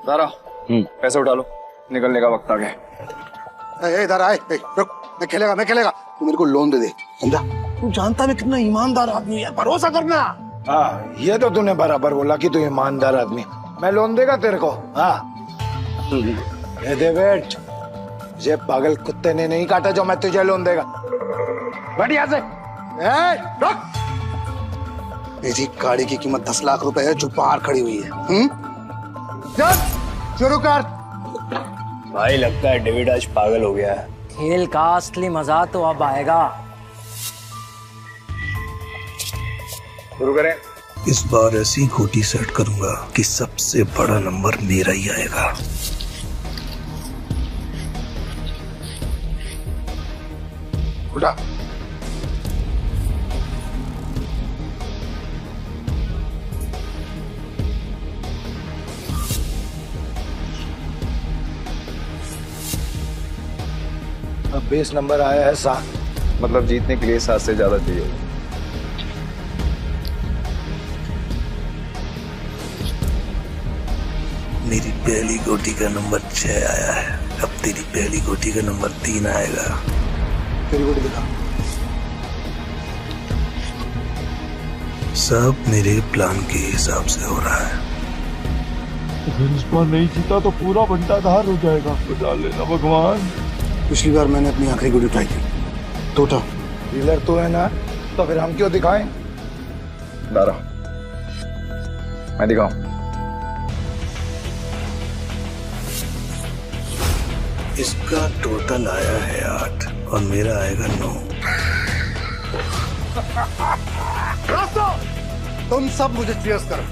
S2: सारा पैसे उठा लो, निकलने का वक्त आ गया।
S7: इधर आए, रुक, मैं खेलेगा। तू मेरे को लोन दे दे, समझा? तू जानता मैं कितना ईमानदार आदमी है, भरोसा करना।
S13: हाँ, ये तो तूने बराबर बोला कि तू ईमानदार आदमी। मैं लोन देगा तेरे को? हाँ ये डेविड, ये पागल कुत्ते ने नहीं काटा जो मैं तुझे लोन देगा। बढ़िया से रुक।
S7: मेरी गाड़ी की कीमत 10 लाख रुपए है जो बाहर खड़ी हुई है। चल शुरू कर।
S2: भाई लगता है डेविड आज पागल हो गया है।
S16: खेल का असली मजा तो अब आएगा।
S2: शुरू करें।
S7: इस बार ऐसी गोटी सेट करूंगा कि सबसे बड़ा नंबर मेरा ही आएगा। उठा।
S13: अब बेस नंबर आया है 7,
S2: मतलब जीतने के लिए 7 से ज्यादा चाहिए।
S7: मेरी पहली गोटी का नंबर 6 आया है, अब तेरी पहली गोटी का नंबर 3 आएगा। तेरी गोटी दिखा। सब मेरे प्लान के हिसाब से हो रहा है।
S9: अगर इस बार नहीं जीता तो पूरा बंटाधार हो जाएगा। बचा लेना भगवान।
S7: पिछली बार मैंने अपनी आखिरी गोली उठाई थी, टोटा।
S13: डीलर तो है ना, तो फिर हम क्यों दिखाएं?
S2: दारा, मैं दिखाऊं?
S7: इसका टोटल आया है 8 और मेरा आएगा 9। तुम सब मुझे चीयर्स करो।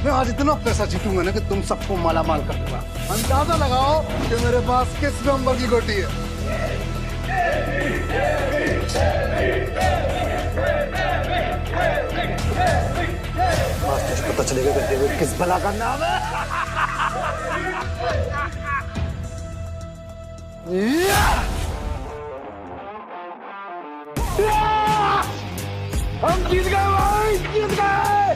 S7: मैं आज इतना पैसा जीतूंगा ना कि तुम सबको मालामाल कर दूंगा। अंदाजा लगाओ कि मेरे पास किस नंबर की गोटी है। पता चलेगा कि डेविड किस भला का नाम है। हम जीत गए भाई, जीत गए।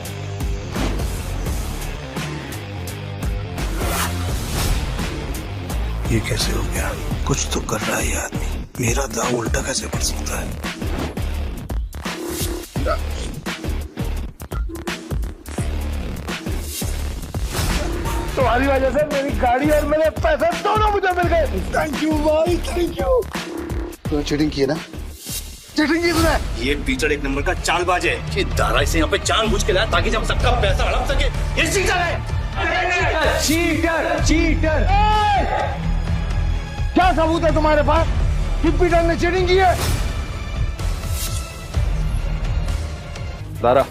S7: ये कैसे हो गया? कुछ तो कर रहा है ये आदमी। मेरा दांव उल्टा कैसे पड़ सकता है? तुम्हारी वजह से मेरी गाड़ी और मेरे पैसे दोनों मुझे मिल गए। थैंक यू भाई, थैंक यू। तूने चीटिंग की है ना? चीटिंग की तूने।
S17: ये पीटर एक नंबर का चालबाज है। ये दारा इसे यहाँ पे जानबूझ के लाया ताकि जब सबका पैसा हड़प सके। ये चीटर है।
S7: Cheater, cheater. क्या सबूत है तुम्हारे पास कि पीटर ने चीटिंग की है?
S2: दारा,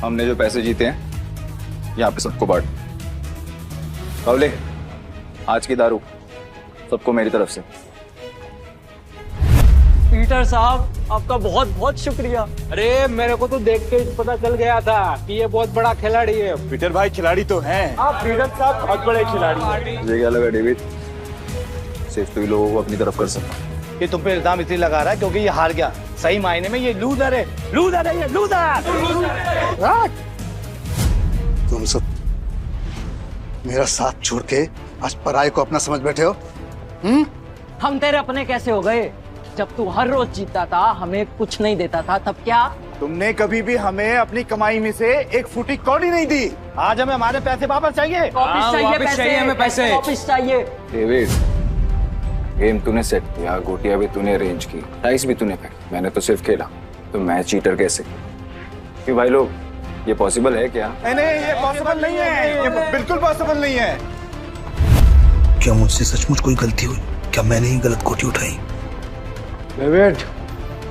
S2: हमने जो पैसे जीते हैं यहाँ पे सबको बांट। कवले, आज की दारू सबको मेरी तरफ से।
S16: पीटर साहब आपका बहुत बहुत शुक्रिया।
S18: अरे मेरे को तो देख के पता चल गया था कि ये बहुत बड़ा खिलाड़ी है।
S13: पीटर भाई खिलाड़ी तो हैं।
S18: आप पीटर साहब बहुत बड़े खिलाड़ी हैं।
S2: मुझे क्या लगा डेविड, सिर्फ तू ही लोगों को अपनी तरफ कर सकता।
S8: ये तुम पे इल्जाम इसलिए लगा रहा है क्योंकि ये हार गया। सही मायने में ये लूजर है, लूजर है, ये लूजर।
S7: तुम सब मेरा साथ छोड़ के आज पराये को अपना समझ बैठे हो।
S16: हम तेरे अपने कैसे हो गए? जब तू हर रोज जीतता था, हमें कुछ नहीं देता था, तब क्या?
S8: तुमने कभी भी हमें अपनी कमाई में से एक फुटी कौड़ी नहीं दी। आज हमें हमारे पैसे वापस चाहिए।
S16: वापस चाहिए पैसे, हमें पैसे वापस चाहिए।
S2: डेविड, गेम तूने सेट किया, गोटियां भी तूने अरेंज की, डाइस भी तूने फेंकी, मैंने तो सिर्फ खेला। तो मैं चीटर कैसे? कि भाई लोग, ये पॉसिबल है क्या?
S8: नहीं, ये पॉसिबल नहीं है। ये बिल्कुल पॉसिबल नहीं है।
S13: क्या मुझसे सचमुच कोई गलती हुई? क्या मैंने ही गलत गोटी उठाई?
S7: डेविड,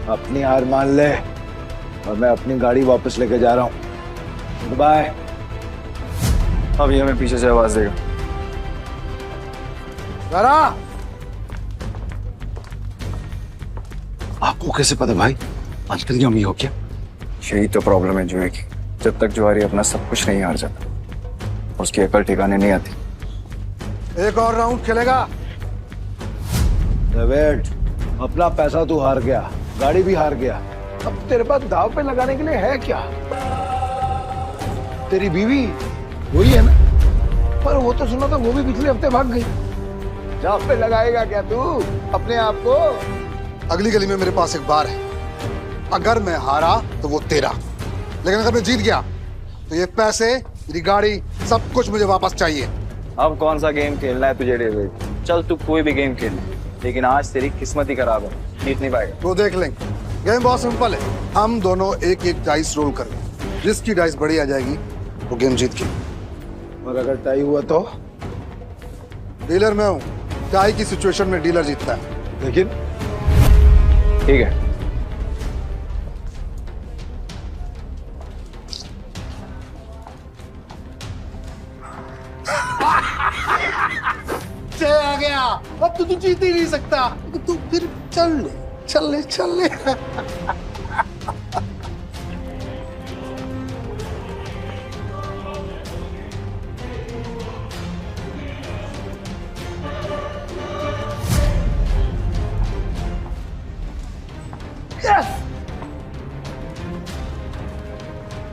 S7: अपनी हार मान ले और मैं अपनी गाड़ी वापस लेके जा रहा हूँ। बाय।
S2: अब ये हमें पीछे से आवाज देगा।
S7: जरा आपको कैसे पता भाई अंकल की अम्मी हो क्या?
S2: यही तो प्रॉब्लम है जुए की। जब तक जुआरी अपना सब कुछ नहीं हार जाता, उसकी अकल ठिकाने नहीं आती।
S7: एक और राउंड खेलेगा? डेविड, अपना पैसा तू हार गया, गाड़ी भी हार गया। अब तेरे पास दाव पे लगाने के लिए है क्या? तेरी बीवी वही है ना? पर वो तो सुना था वो भी पिछले हफ्ते भाग गई। दाव पे लगाएगा क्या तू अपने आप को? अगली गली में मेरे पास एक बार है। अगर मैं हारा तो वो तेरा, लेकिन अगर मैं जीत गया तो ये पैसे, मेरी गाड़ी, सब कुछ मुझे वापस चाहिए।
S2: अब कौन सा गेम खेलना है तुझे डेविड? चल तू कोई भी गेम खेल, लेकिन आज तेरी किस्मत ही खराब है, जीत नहीं पाएगा।
S7: तो देख लेंगे। गेम बहुत सिंपल है। हम दोनों एक एक डाइस रोल करेंगे, जिसकी डाइस बड़ी आ जाएगी वो गेम जीत गई। और अगर टाई हुआ तो डीलर मैं हूँ। टाई की सिचुएशन में डीलर जीतता है, लेकिन
S2: ठीक है।
S7: आ गया। अब तो तू जीत ही नहीं सकता। तू फिर चल ले, चल ले, चल ले।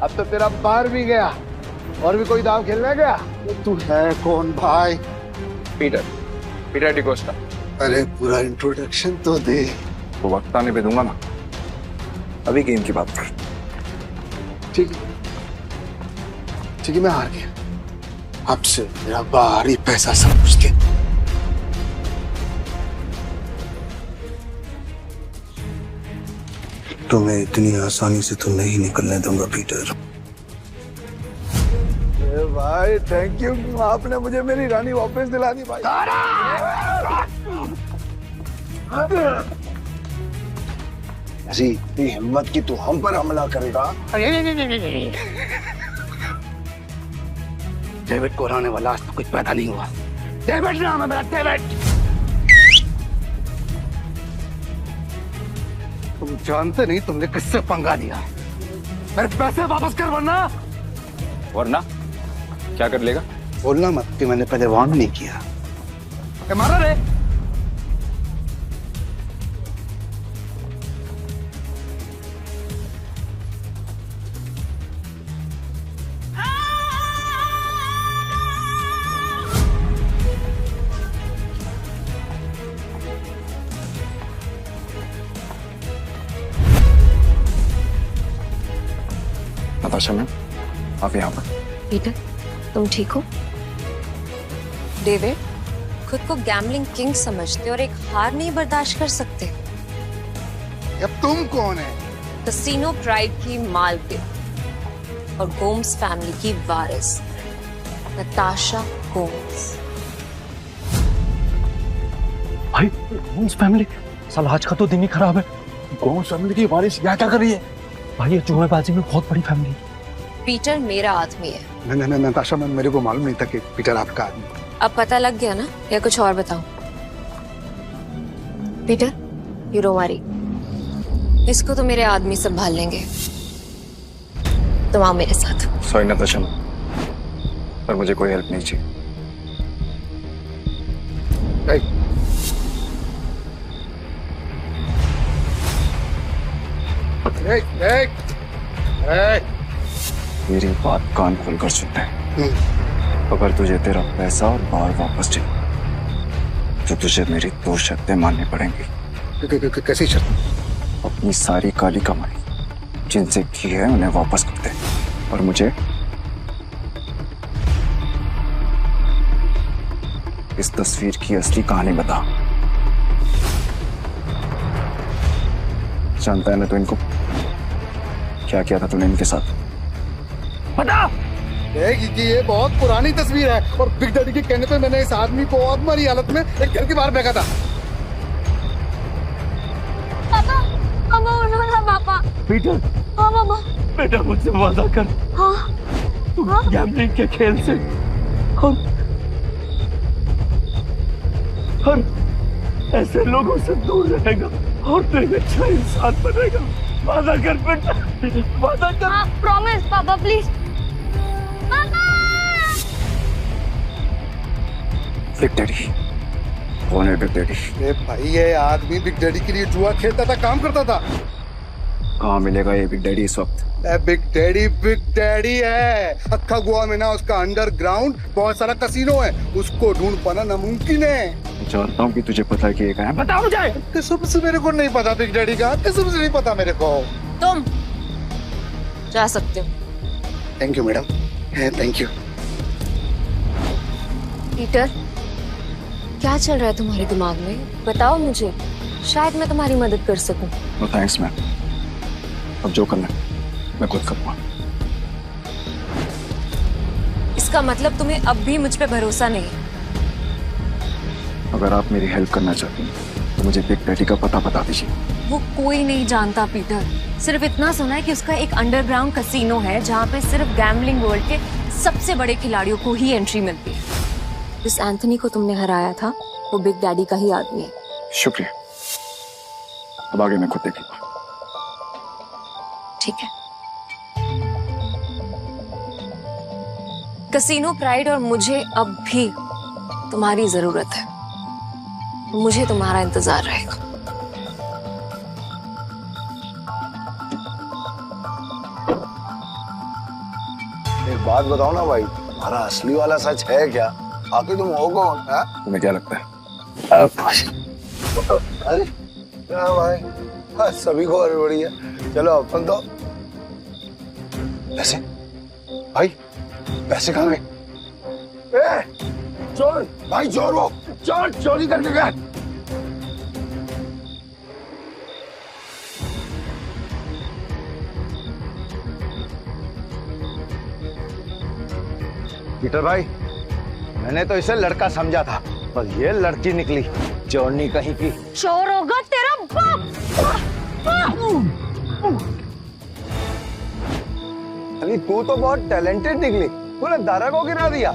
S7: अब तो तेरा बाहर भी गया। और भी कोई दाव खेलने गया? तू है कौन भाई?
S2: पीटर डिकोस्टा।
S7: अरे पूरा इंट्रोडक्शन तो दे।
S2: वो वक्त आने पे दूंगा ना, अभी गेम की बात कर।
S7: ठीक है, मैं हार गया। अब से मेरा बाहरी पैसा सब कुछ के। तुम्हें इतनी आसानी से तो नहीं निकलने दूंगा पीटर। भाई थैंक यू, आपने मुझे मेरी रानी वापस दिला दी भाई। ऐसी इतनी हिम्मत की तू हम पर हमला करेगा? डेविड को हराने वाला आज तो कुछ पैदा नहीं हुआ। डेविड नाम है मेरा, डेविड। तुम जानते नहीं तुमने किससे पंगा लिया। मेरे पैसे वापस कर,
S2: वरना क्या कर लेगा?
S7: बोलना मत कि मैंने पहले वार्न नहीं किया। मारा रे।
S2: नताशा मैम, आप यहाँ पर।
S5: पीटर, तुम ठीक हो? डेविड, खुद को गैम्बलिंग किंग समझते और एक हार नहीं बर्दाश्त कर सकते।
S7: अब तुम कौन है?
S5: कसीनो प्राइड की मालकिन और गोम्स फैमिली की वारिस नताशा गोम्स।
S6: भाई गोम्स फैमिली, साल आज का तो दिन ही खराब है।
S7: गोम्स फैमिली की वारिस यहाँ क्या कर रही है?
S6: भाई ये जुएबाजी में बहुत बड़ी फैमिली है।
S5: पीटर मेरा आदमी है।
S7: नहीं नताशा, मैं मेरे को मालूम नहीं था कि पीटर आपका आदमी।
S5: अब पता लग गया ना, या कुछ और बताऊं? पीटर, यू डोंट वरी, इसको तो मेरे आदमी संभाल लेंगे। तुम आओ मेरे साथ।
S2: सॉरी नताशा, पर मुझे कोई हेल्प नहीं चाहिए। मेरी बात कान खोलकर सुनते हैं। अगर तुझे तेरा पैसा और बार वापस चाहिए तो तुझे मेरी 2 शर्तें माननी पड़ेंगी।
S7: कैसी शर्त?
S2: अपनी सारी काली कमाई जिनसे की है उन्हें वापस कर दे, और मुझे इस तस्वीर की असली कहानी बता। जानता है ना तो इनको क्या किया था तूने इनके साथ?
S7: बता। कि ये बहुत पुरानी तस्वीर है और बिग डैडी के कहने पे मैंने इस आदमी को मरी हालत में एक घर के बाहर फेंका था।
S3: पापा, पापा।
S9: पीटर।
S3: हाँ पापा।
S9: बेटा मुझसे वादा कर।
S3: हाँ।
S9: गैम्बलिंग के खेल से और ऐसे लोगों से दूर रहेगा और तू एक अच्छा इंसान बनेगा। वादा कर बेटा, वादा कर।
S3: हाँ, प्रॉमिस पापा, प्लीज।
S2: बिग डैडी कौन है? Big daddy?
S7: भाई ये आदमी बिग डैडी के लिए जुआ खेलता था, काम करता था।
S2: कहाँ मिलेगा ये बिग डैडी इस वक्त?
S7: बिग डैडी है। अक्खा गोवा में ना उसका अंडरग्राउंड बहुत सारा कसीनो है, उसको ढूंढ पाना नामुमकिन है।
S2: जानता हूँ कि तुझे पता है कि ये कहाँ है।
S7: बताओ मुझे। कसम से मेरे को नहीं पता बिग डैडी का, कसम से नहीं पता मेरे को।
S5: तुम जा सकते हो।
S7: Thank you madam, thank you.
S5: Peter, क्या चल रहा है तुम्हारे दिमाग में? बताओ मुझे, शायद मैं तुम्हारी मदद कर सकूं।
S2: नो थैंक्स मैम, अब जो करना है मैं खुद करूंगा।
S5: इसका मतलब तुम्हें अब भी मुझ पे भरोसा नहीं?
S2: अगर आप मेरी हेल्प करना चाहती हैं तो मुझे बिग डैडी का पता बता दीजिए।
S5: वो कोई नहीं जानता पीटर, सिर्फ इतना सुना है कि उसका एक अंडरग्राउंड कसीनो है जहाँ पे सिर्फ गैम्बलिंग वर्ल्ड के सबसे बड़े खिलाड़ियों को ही एंट्री मिलती है। जिस एंथनी को तुमने हराया था वो बिग डैडी का ही आदमी है।
S2: शुक्रिया, अब आगे मैं खुद देखूंगा।
S5: ठीक है। कसीनो प्राइड और मुझे अब भी तुम्हारी जरूरत है। मुझे तुम्हारा इंतजार रहेगा।
S13: एक बात बताओ ना भाई, हमारा असली वाला सच है क्या? आखिर तुम हो कौन?
S2: तुम्हें क्या लगता है?
S13: अरे क्या भाई, सभी को हड़बड़ी है। चलो अपन तो
S7: पैसे भाई, पैसे कहाँ गए? चोर भाई, चोर वो चोर चोरी करके गया।
S13: पीटर भाई, मैंने तो इसे लड़का समझा था, पर ये लड़की निकली चोरनी कहीं की।
S3: चोर होगा तेरा बाप।
S13: अली तू तो बहुत टैलेंटेड निकली, तूने दारा को गिरा दिया।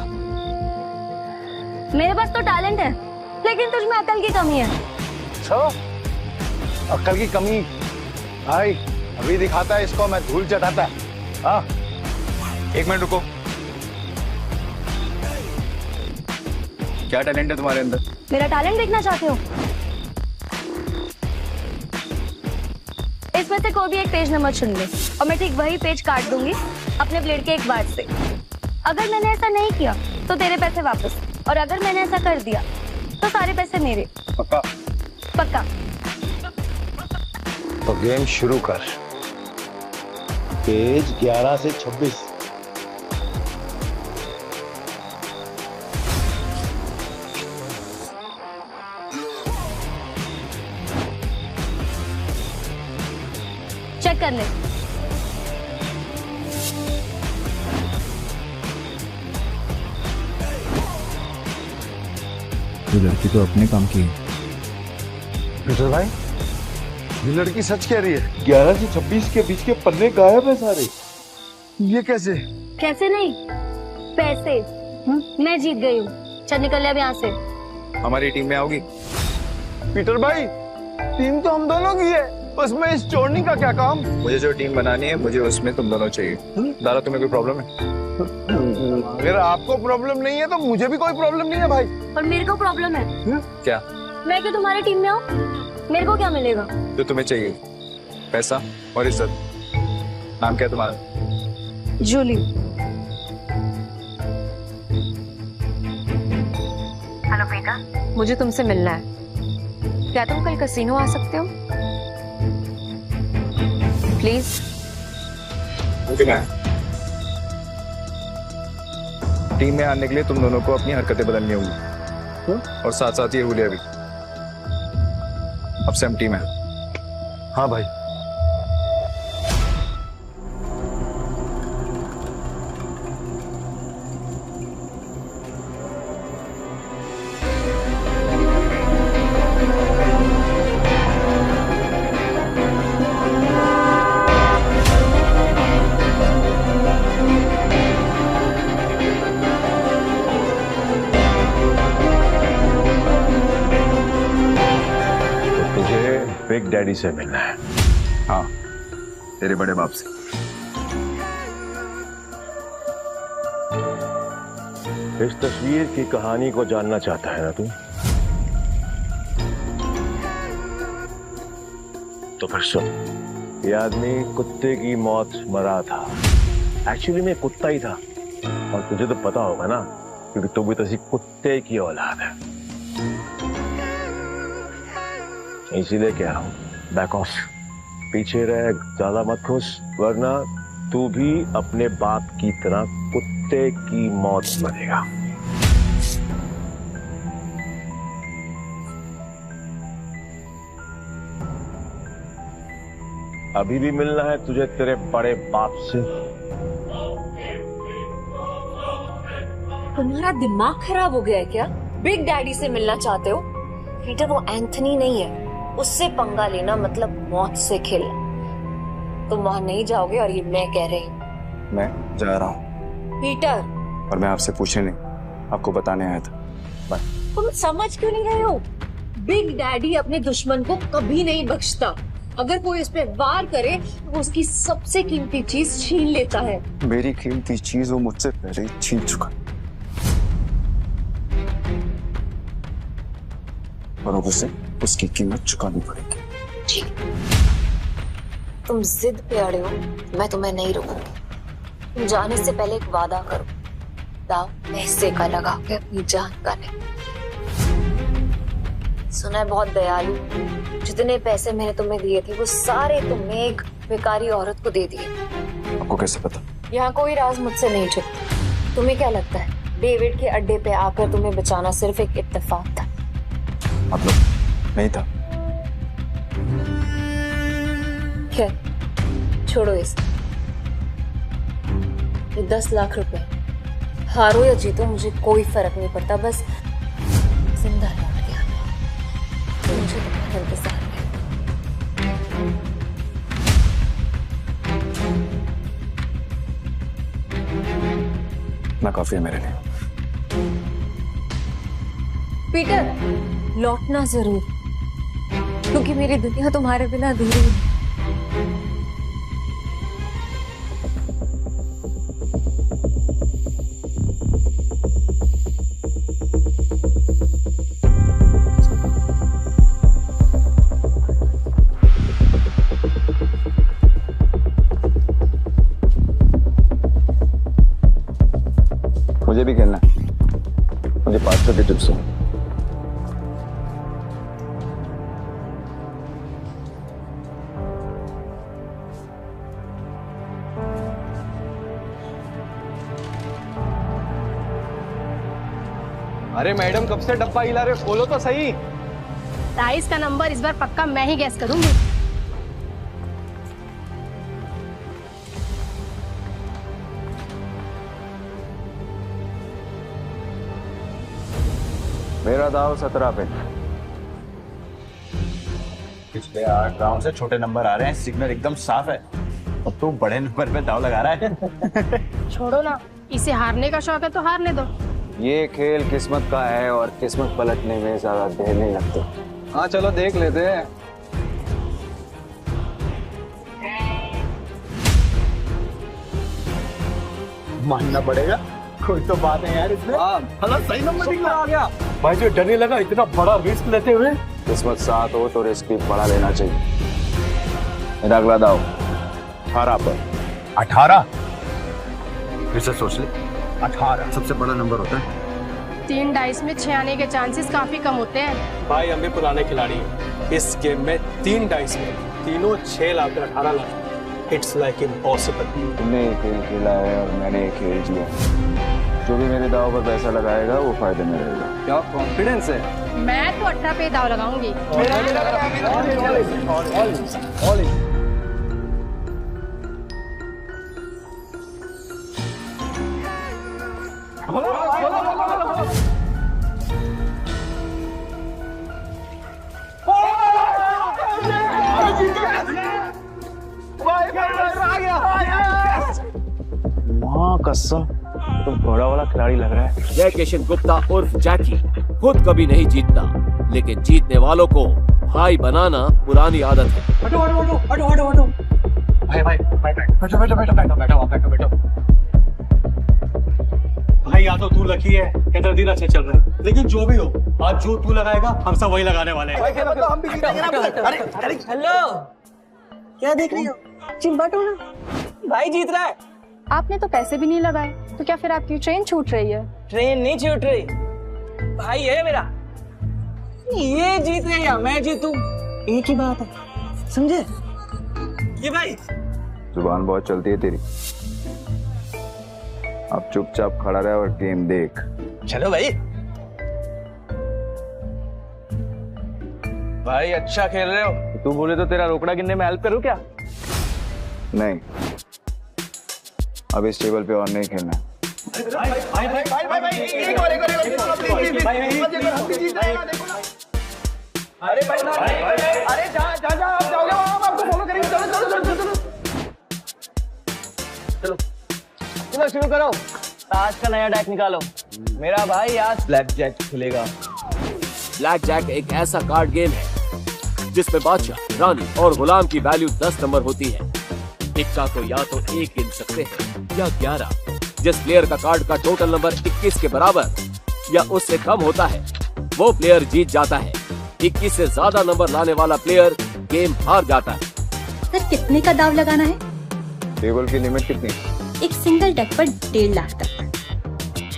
S3: मेरे पास तो टैलेंट है, लेकिन तुझ में अकल की कमी है।
S13: अकल की कमी भाई अभी दिखाता है इसको, मैं धूल चटाता है। हाँ
S2: 1 मिनट रुको। क्या टैलेंट है तुम्हारे अंदर?
S3: मेरा टैलेंट देखना चाहते हो? इसमें से कोई भी एक पेज नंबर चुन ले और मैं ठीक वही पेज काट दूंगी अपने ब्लेड के एक वार से। अगर मैंने ऐसा नहीं किया तो तेरे पैसे वापस, और अगर मैंने ऐसा कर दिया तो सारे पैसे मेरे।
S13: पक्का?
S3: पक्का।
S13: तो गेम शुरू कर। पेज 11 से 26।
S3: चेक कर ले।
S14: ये लड़की तो अपने काम की है।
S13: पीटर भाई, ये लड़की सच कह रही है। 11 से 26 के बीच के पन्ने गायब है सारे। ये कैसे?
S3: कैसे नहीं, पैसे मैं जीत गई हूँ। चल निकल ले अब यहाँ से।
S2: हमारी टीम में आओगी?
S13: पीटर भाई, टीम तो हम दोनों की है, उसमें इस चोरनी का क्या काम?
S2: मुझे जो टीम बनानी है, मुझे उसमें तुम दोनों चाहिए। दारा, तुम्हें कोई प्रॉब्लम है?
S13: अगर आपको प्रॉब्लम नहीं है तो मुझे भी कोई प्रॉब्लम नहीं है भाई।
S3: और मेरे को प्रॉब्लम है।
S2: क्या?
S3: मैं क्यों तुम्हारी टीम में हूँ? मेरे को क्या मिलेगा?
S2: जो तुम्हें चाहिए, पैसा और इज्जत। नाम क्या है तुम्हारा?
S3: जूली।
S5: हेलो पीटर, मुझे तुमसे मिलना है। क्या तुम कल कैसीनो आ सकते हो? प्लीज।
S2: टीम में आने के लिए तुम दोनों को अपनी हरकतें बदलनी होगी और साथ साथ ये हुलिया भी। अब से हम टीम है।
S13: हाँ भाई।
S12: बिग डैडी से मिलना है।
S2: हाँ, तेरे बड़े बाप से।
S12: इस तस्वीर की कहानी को जानना चाहता है ना तू? तो फिर सुन, ये आदमी कुत्ते की मौत मरा था। एक्चुअली मैं कुत्ता ही था, और तुझे तो पता होगा ना, क्योंकि तू भी तो कुत्ते की औलाद है। इसीलिए कह रहा हूं, बैक ऑफ, पीछे रह, ज्यादा मत खुश, वरना तू भी अपने बाप की तरह कुत्ते की मौत मरेगा। अभी भी मिलना है तुझे तेरे बड़े बाप से?
S5: तुम्हारा दिमाग खराब हो गया है क्या? बिग डैडी से मिलना चाहते हो? पीटर, वो एंथनी नहीं है, उससे पंगा लेना मतलब मौत से खेलना। तुम वहां नहीं जाओगे, और ये मैं कह रही हूँ।
S2: मैं जा रहा हूँ
S5: पीटर।
S2: और मैं आपसे पूछने नहीं, आपको बताने आया था। बाय।
S5: तुम समझ क्यों नहीं रहे हो? बिग डैडी अपने दुश्मन को कभी नहीं बख्शता। अगर कोई इस पे वार करे तो उसकी सबसे कीमती चीज छीन लेता है।
S2: मेरी कीमती चीज वो मुझसे पहले ही छीन चुका, और अब उसे उसकी कीमत चुकानी पड़ेगी।
S5: ठीक, तुम जिद पे अड़े हो, मैं तुम्हें नहीं रोकूंगी। तुम जाने से पहले एक वादा करो, दाव पैसे का लगा के अपनी जान का नहीं। सुना है बहुत दयालु, जितने पैसे मैंने तुम्हें दिए थे वो सारे तुमने एक बेकारी औरत को दे दिए।
S2: आपको कैसे पता?
S5: यहाँ कोई राज मुझसे नहीं छुपता। तुम्हें क्या लगता है डेविड के अड्डे पे आकर तुम्हें बचाना सिर्फ एक इत्तेफाक था?
S2: मतलब नहीं था।
S5: खैर छोड़ो इसे। ये 10 लाख रुपए, हारो या जीतो मुझे कोई फर्क नहीं पड़ता, बस जिंदा लौट गया तो मुझे तुम्हारा इंतजार है।
S2: ना काफी है मेरे लिए।
S5: पीटर, लौटना जरूर, क्योंकि मेरी दुनिया तुम्हारे बिना अधूरी है।
S2: मुझे भी खेलना है, मुझे 500 की टिप्स हो।
S6: अरे मैडम, कब से डब्बा हिला रहे हो? खोलो तो सही।
S10: 23 का नंबर इस बार पक्का मैं ही गैस करूंगी।
S2: मेरा दाव 17 पे।
S15: पिछले 8 राउंड से छोटे नंबर आ रहे हैं, सिग्नल एकदम साफ है। अब तू बड़े नंबर पे दाव लगा रहा है।
S19: छोड़ो ना, इसे हारने का शौक है तो हारने दो।
S2: ये खेल किस्मत का है और किस्मत पलटने में ज्यादा देर नहीं लगती। हाँ चलो देख लेते हैं।
S15: मानना पड़ेगा, कोई तो बात है यार इसमें। हाँ सही नंबर निकला आ गया।
S9: भाई जो डर नहीं लगा इतना बड़ा रिस्क लेते हुए।
S2: किस्मत साथ हो तो रिस्क भी बड़ा लेना चाहिए। मेरा अगला दाव 18 पर।
S15: 18? फिर से सोच ले, 18 सबसे बड़ा नंबर होता है।
S19: 3 डाइस में 6 आने के चांसेस काफी कम होते हैं।
S18: भाई हम भी पुराने खिलाड़ी हैं। इस गेम में 3 डाइस में तीनों 6 lakh 18 lakh. It's like impossible.
S2: तुमने एक खेल खेला है और मैंने एक खेल जिया। जो भी मेरे दाव पर पैसा लगाएगा वो फायदे में रहेगा। क्या कॉन्फिडेंस है?
S19: मैं तो 18 पे दाव लगाऊंगी।
S2: माँ कसम, तो बड़ा वाला खिलाड़ी लग रहा है।
S4: जय किशन गुप्ता उर्फ जैकी खुद कभी नहीं जीतता, लेकिन जीतने वालों को भाई बनाना पुरानी आदत है।
S18: हटो हटो हटो हटो हटो हटो। भाई भाई बैठो बैठो बैठो बैठो बैठो बैठो बैठो। भाई या तो तू लकी है या तेरा दिन अच्छा चल रहा है, लेकिन जो भी हो आज जो तू लगाएगा हम सब वही लगाने वाले हैं।
S16: हेलो, क्या देख रही हो? चिंबा टोना भाई जीत रहा है।
S19: आपने तो पैसे भी नहीं लगाए, तो क्या फिर आपकी ट्रेन छूट रही है?
S16: ट्रेन नहीं छूट रही, भाई है मेरा। ये जीत रहे या मैं जीतूं एक ही बात है, समझे? ये भाई
S2: जुबान बहुत चलती है तेरी। अब चुपचाप खड़ा रहे और गेम देख।
S16: चलो भाई।
S2: भाई अच्छा खेल रहे हो। तू बोले तो तेरा रोकड़ा गिनने में हेल्प करूं क्या? नहीं, अब इस टेबल पे और नहीं खेलना।
S16: अरे भाई अरे जा जा जा आप जाओगे, हम आपको फॉलो करेंगे। चलो चलो चलो चलो चलो चलो शुरू करो। आज का नया डेक निकालो। मेरा भाई आज ब्लैक जैक खेलेगा।
S4: ब्लैक जैक एक ऐसा कार्ड गेम है जिसमें बादशाह, रानी और गुलाम की वैल्यू 10 नंबर होती है। इक्का को या तो 1 गिन सकते हैं या 11। जिस प्लेयर का कार्ड का टोटल नंबर 21 के बराबर या उससे कम होता है वो प्लेयर जीत जाता है। 21 से ज्यादा नंबर लाने वाला प्लेयर गेम हार जाता है।
S10: सर कितने का दाव लगाना है?
S2: टेबल की लिमिट कितनी?
S10: एक सिंगल डेक पर 1.5 लाख तक।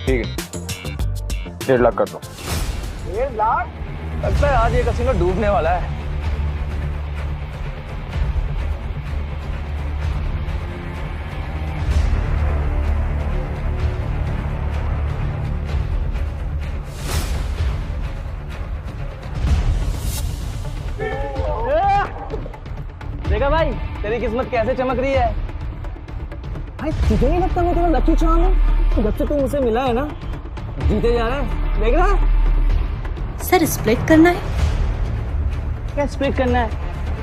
S2: ठीक है, 1.5 लाख कर दो।
S16: 1.5 लाख? लगता है आज ये कसिनो डूबने वाला है। देखा भाई तेरी किस्मत कैसे चमक रही है। भाई तुझे नहीं लगता मैं तेरा लकी चार्म हूँ? जब से तू मुझसे मिला है ना जीते जा रहा है, देख रहा है?
S10: सर स्प्लिट करना है?
S16: क्या स्प्लिट करना है?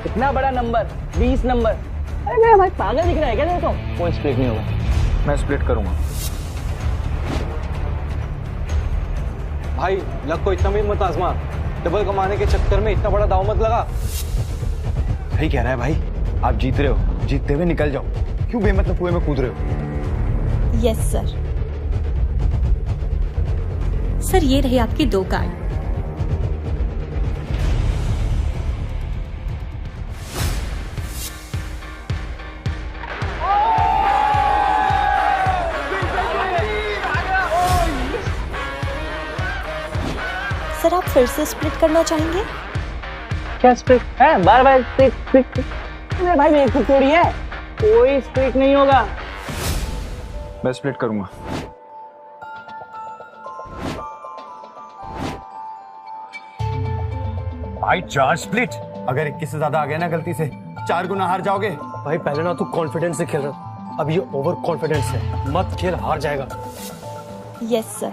S16: इतना बड़ा नंबर 20 नंबर। अरे मेरा भाई पागल दिख रहा है क्या तेरे को? कोई स्प्लिट नहीं होगा।
S2: मैं स्प्लिट करूंगा।
S18: भाई लक को इतना भी मत आजमा। डबल कमाने के चक्कर में इतना बड़ा दाव मत लगा।
S15: सही कह रहा है भाई, आप जीत रहे हो, जीतते हुए निकल जाओ। क्यों बेमतलब कुएं में कूद रहे हो?
S10: Yes sir. सर ये रहे आपके 2 कार्ड। सर आप फिर से स्प्लिट करना चाहेंगे?
S16: क्या स्प्लिट है? बार बार स्प्लिट। अरे भाई एक थोड़ी है, कोई स्प्लिट नहीं होगा।
S2: मैं स्प्लिट करूंगा।
S15: भाई 4 स्प्लिट। अगर 21 से ज्यादा आ गया ना गलती से 4 गुना हार जाओगे।
S18: भाई पहले ना तू कॉन्फिडेंस से खेल रहा, अब ये ओवर कॉन्फिडेंस है। मत खेल, हार जाएगा।
S10: Yes sir.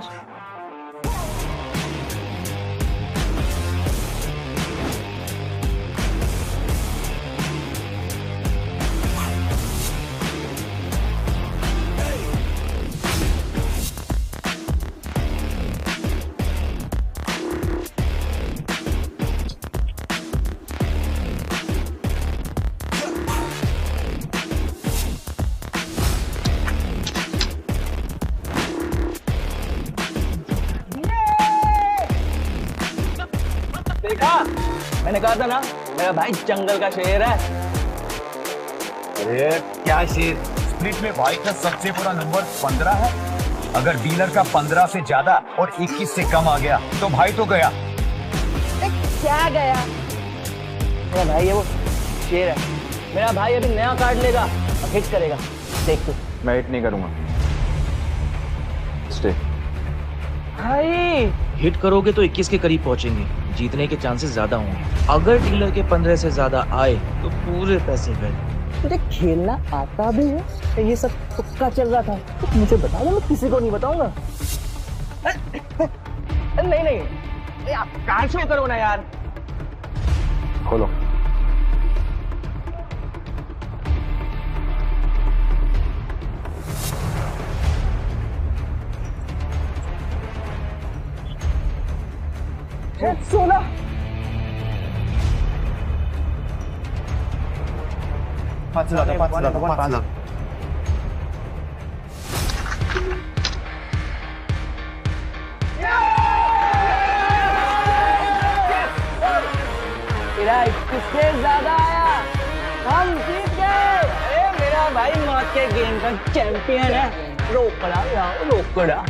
S16: मैंने कहा था ना मेरा भाई जंगल का शेर है।
S17: अरे क्या शेर, स्प्लिट में भाई का सबसे बुरा नंबर 15 है। अगर डीलर का 15 से ज्यादा और 21 से कम आ गया तो भाई तो गया।
S16: क्या गया? मेरा भाई है वो शेर है। मेरा भाई अभी नया कार्ड लेगा और हिट करेगा, देख तू।
S2: मैं हिट नहीं करूंगा। स्टे।
S16: भाई
S20: हिट करोगे तो 21 के करीब पहुंचेंगे, जीतने के चांसेस ज्यादा होंगे। अगर डीलर के 15 से ज्यादा आए तो पूरे पैसे गए।
S16: तुझे खेलना आता भी है? ये सब तुक्का चल रहा था तो मुझे बता दो, मैं किसी को नहीं बताऊंगा। नहीं नहीं आप कार्ड शो करो ना यार।
S2: खोलो।
S16: सोना
S17: 5 लाख।
S16: तेरा 21 से ज्यादा आया, हम जीत गए। अरे मेरा भाई मौत के गेम का चैंपियन है। रोकड़ा यार, रोकड़ा।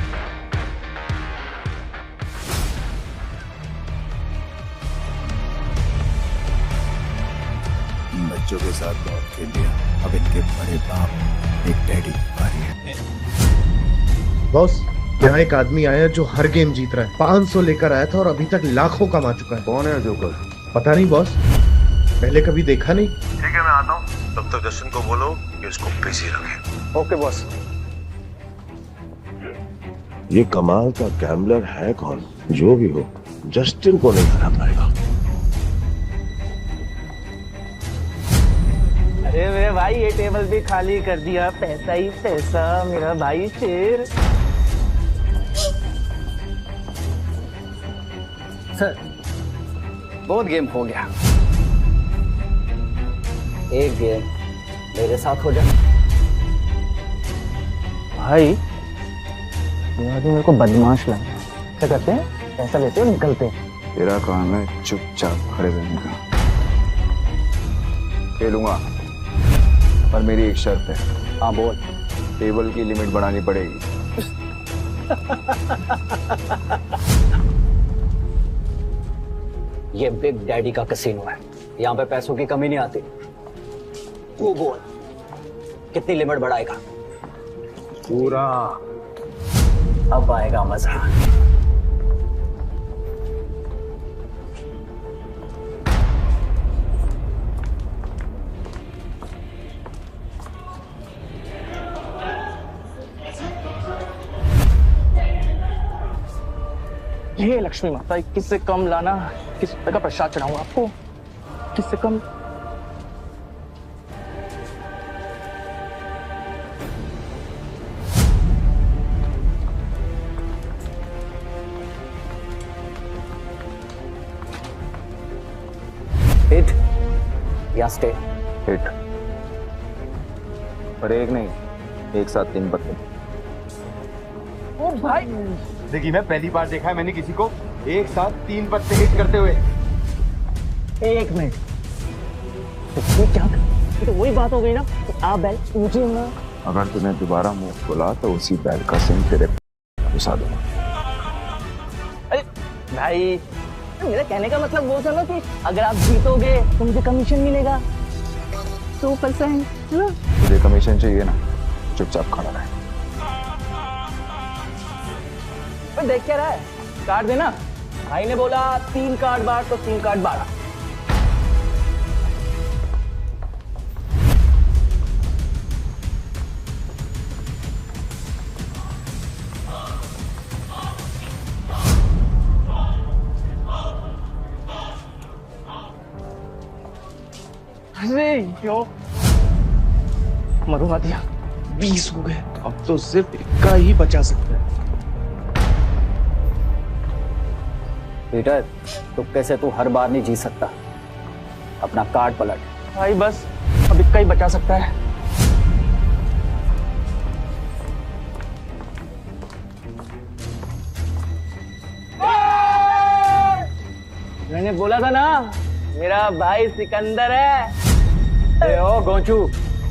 S14: बच्चों के साथ बहुत खेल लिया, अब इनके बड़े बाप एक डैडी की बारी है।
S13: बॉस, यहाँ एक आदमी आया है जो हर गेम जीत रहा है। 500 लेकर आया था और अभी तक लाखों कमा चुका है।
S12: कौन है जोकर?
S13: पता नहीं बॉस, पहले कभी देखा नहीं।
S12: ठीक है, मैं आता हूँ। तब तक जस्टिन को बोलो कि उसको बिजी रखे।
S2: Okay boss.
S12: ये कमाल का गैम्बलर है कौन? जो भी हो, जस्टिन को नहीं हरा पाएगा।
S16: अरे मेरे भाई ये टेबल भी खाली कर दिया, पैसा ही पैसा। मेरा भाई शेर। सर बहुत गेम हो गया, एक गेम मेरे साथ हो जाए। भाई ये आदमी मेरे को बदमाश लगा। क्या करते हैं, पैसा लेते हो निकलते हैं।
S2: तेरा काम है चुपचाप खड़े रहने का। खेलूंगा पर मेरी एक शर्त है।
S16: हाँ बोल।
S2: टेबल की लिमिट बढ़ानी पड़ेगी।
S15: ये बिग डैडी का कैसीनो है, यहाँ पे पैसों की कमी नहीं आती। तू बोल कितनी लिमिट बढ़ाएगा?
S2: पूरा।
S15: अब आएगा मजा।
S16: ये लक्ष्मी माता, 21 से कम लाना, किस रुपए का प्रसाद चढ़ाऊंगा आपको? 21 से कम।
S15: हिट या स्टे?
S2: हिट। पर एक नहीं, एक साथ 3 पत्ते।
S16: ओ भाई
S17: देखिए, मैं पहली बार देखा है मैंने किसी को एक साथ 3 पत्ते हिट करते हुए।
S16: एक मिनट, तो क्या? तो वही बात हो गई ना, तो आप बैल मुझे ना।
S2: अगर तूने दोबारा मुंह खोला तो उसी बैल का सिंह तेरे घुसा दूंगा।
S16: अरे भाई, मेरा कहने का मतलब वो था ना कि अगर आप जीतोगे तो मुझे कमीशन मिलेगा 2%, है ना?
S2: तुझे कमीशन चाहिए ना, चुपचाप खड़ा रहे।
S16: देख क्या रहा है, कार्ड देना। भाई ने बोला 3 कार्ड बार तो 3 कार्ड 12। अरे यो मरुआ दिया।
S20: 20 हो गए, अब तो सिर्फ 1 ही बचा सकता है।
S15: पीटर, तुक्के से तू हर बार नहीं जीत सकता। अपना कार्ड पलट।
S16: भाई बस अब 1 ही बचा सकता है। मैंने बोला था ना मेरा भाई सिकंदर है।
S15: ए ओ गोंचू,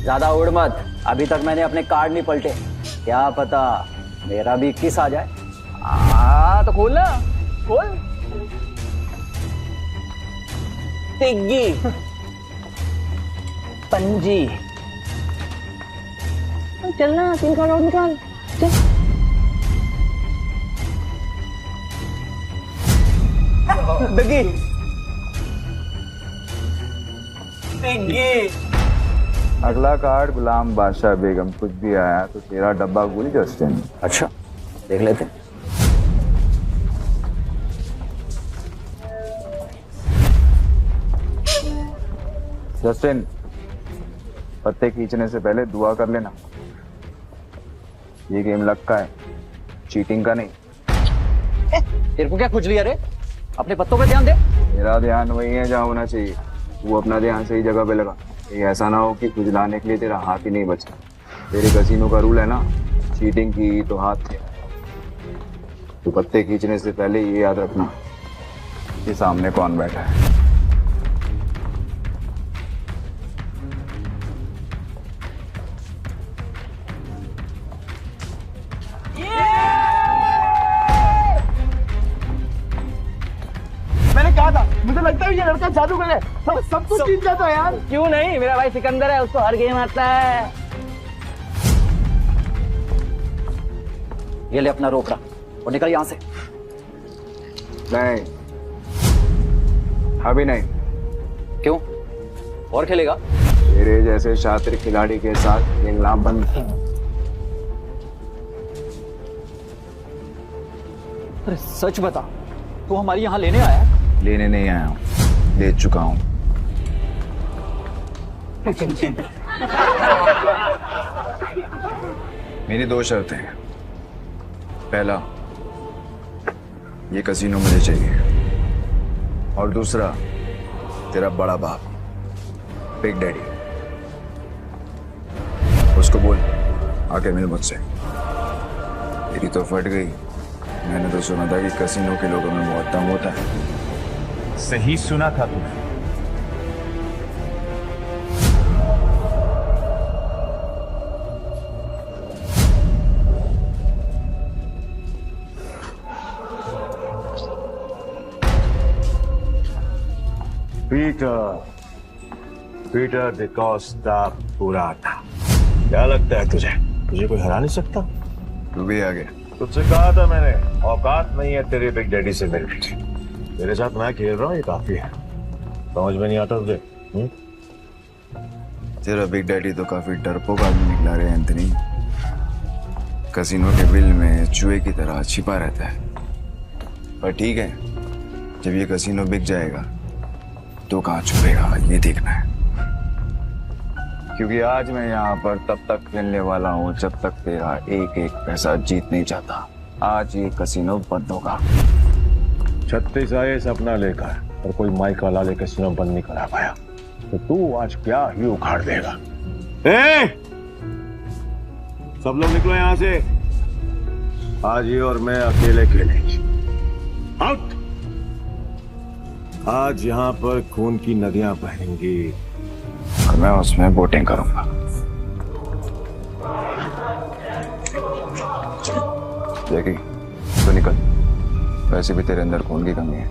S15: ज्यादा उड़ मत। अभी तक मैंने अपने कार्ड नहीं पलटे, क्या पता मेरा भी 21 आ जाए।
S16: तो खोल ना, खोल। तिग्गी, पंजी। चलना, 3 कार्ड और निकाल। चल। तिग्गी, तिग्गी।
S2: अगला कार्ड गुलाम बादशाह बेगम। कुछ भी आया तो तेरा डब्बा गुल जस्टिन।
S15: अच्छा, देख लेते।
S2: जस्टिन, पत्ते खींचने से पहले दुआ कर लेना। ये गेम लक का है, चीटिंग का नहीं।
S15: तेरे को क्या खुजली है रे? अपने पत्तों पे ध्यान दे।
S2: मेरा ध्यान वही है जहाँ होना चाहिए। वो अपना ध्यान सही जगह पे लगा। ये ऐसा ना हो कि खुजलाने के लिए तेरा हाथ ही नहीं बचा। तेरे कसीनो का रूल है ना, चीटिंग की तो हाथ थे। तो पत्ते खींचने से पहले ये याद रखना कि सामने कौन बैठा है।
S16: मैंने कहा था, मुझे लगता है ये लड़का जादूगर है। सब कुछ जीत जाता है यार। क्यों नहीं, मेरा भाई सिकंदर है, उसको हर गेम आता है।
S15: ये ले अपना रोकड़ा और निकल यहाँ से।
S2: नहीं, अभी नहीं।
S15: क्यों? और खेलेगा?
S2: तेरे जैसे शातिर खिलाड़ी के साथ खेलना बंद।
S15: अरे सच बता, तू हमारी यहाँ लेने आया है?
S2: लेने नहीं आया हूँ, ले चुका हूँ। मेरी 2 शर्तें हैं। पहला, ये कसीनो मुझे चाहिए, और दूसरा, तेरा बड़ा बाप बिग डैडी, उसको बोल आके मिल मुझसे। तेरी तो फट गई। मैंने तो सुना था कि कसीनो के लोगों में बहुत दम होता है।
S17: सही सुना था तूने। पीटर डिकोस्टा पूरा था। क्या लगता है तुझे कोई हरा नहीं सकता?
S2: तू भी आ गया।
S17: तुझसे कहा था मैंने, औकात नहीं है तेरे बिग डैडी से मिलने। तेरे साथ मैं खेल रहा हूँ, ये काफी है। समझ में नहीं आता तुझे?
S2: तेरा बिग डैडी तो काफी डरपोक आदमी निकला रे एंथनी। कसीनो के बिल में चूहे की तरह छिपा रहता है। पर ठीक है, जब ये कसीनो बिक जाएगा तो कहाँ छुपेगा ये देखना है। क्योंकि आज मैं यहाँ पर तब तक खेलने वाला हूँ जब तक तेरा एक एक पैसा जीत नहीं जाता। आज ये कसीनो बंद होगा।
S17: 36 आए सपना लेकर और कोई माइक वाला ले कसीनो बंद नहीं करा पाया, तो तू आज क्या ही उखाड़ देगा। सब लोग निकलो यहाँ से। आज ये और मैं अकेले खेलेंगे। आउट। आज यहाँ पर खून की नदियां बहेंगी
S2: और मैं उसमें बोटिंग करूंगा। देखी तो निकल। वैसे भी तेरे अंदर खून की कमी है।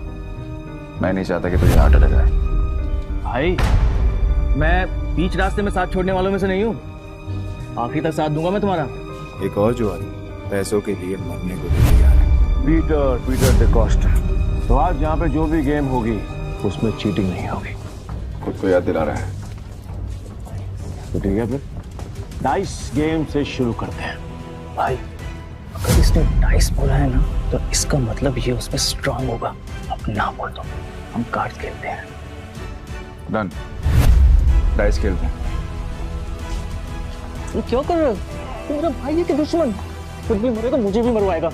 S2: मैं नहीं चाहता कि तुझे हार्ट अटैक आए।
S20: भाई, मैं बीच रास्ते में साथ छोड़ने वालों में से नहीं हूँ। आखिरी तक साथ दूंगा मैं तुम्हारा।
S14: एक और जो पैसों के लिए मरने को तैयार है।
S17: पीटर डिकोस्टा। तो आज यहाँ पे जो भी गेम होगी उसमें चीटिंग नहीं होगी।
S2: खुद को याद दिला रहा है
S17: तो ठीक है, फिर डाइस गेम से शुरू करते हैं।
S16: भाई, अगर इसने डाइस बोला है ना, तो इसका मतलब ये उसमें स्ट्रांग होगा। अब ना बोल दो, हम कार्ड्स खेलते हैं।
S2: डन, डाइस खेलते हैं।
S16: ये क्यों कर रहे हो? तुम मेरा भाई है कि दुश्मन? खुद भी मरेगा, मुझे भी मरवाएगा।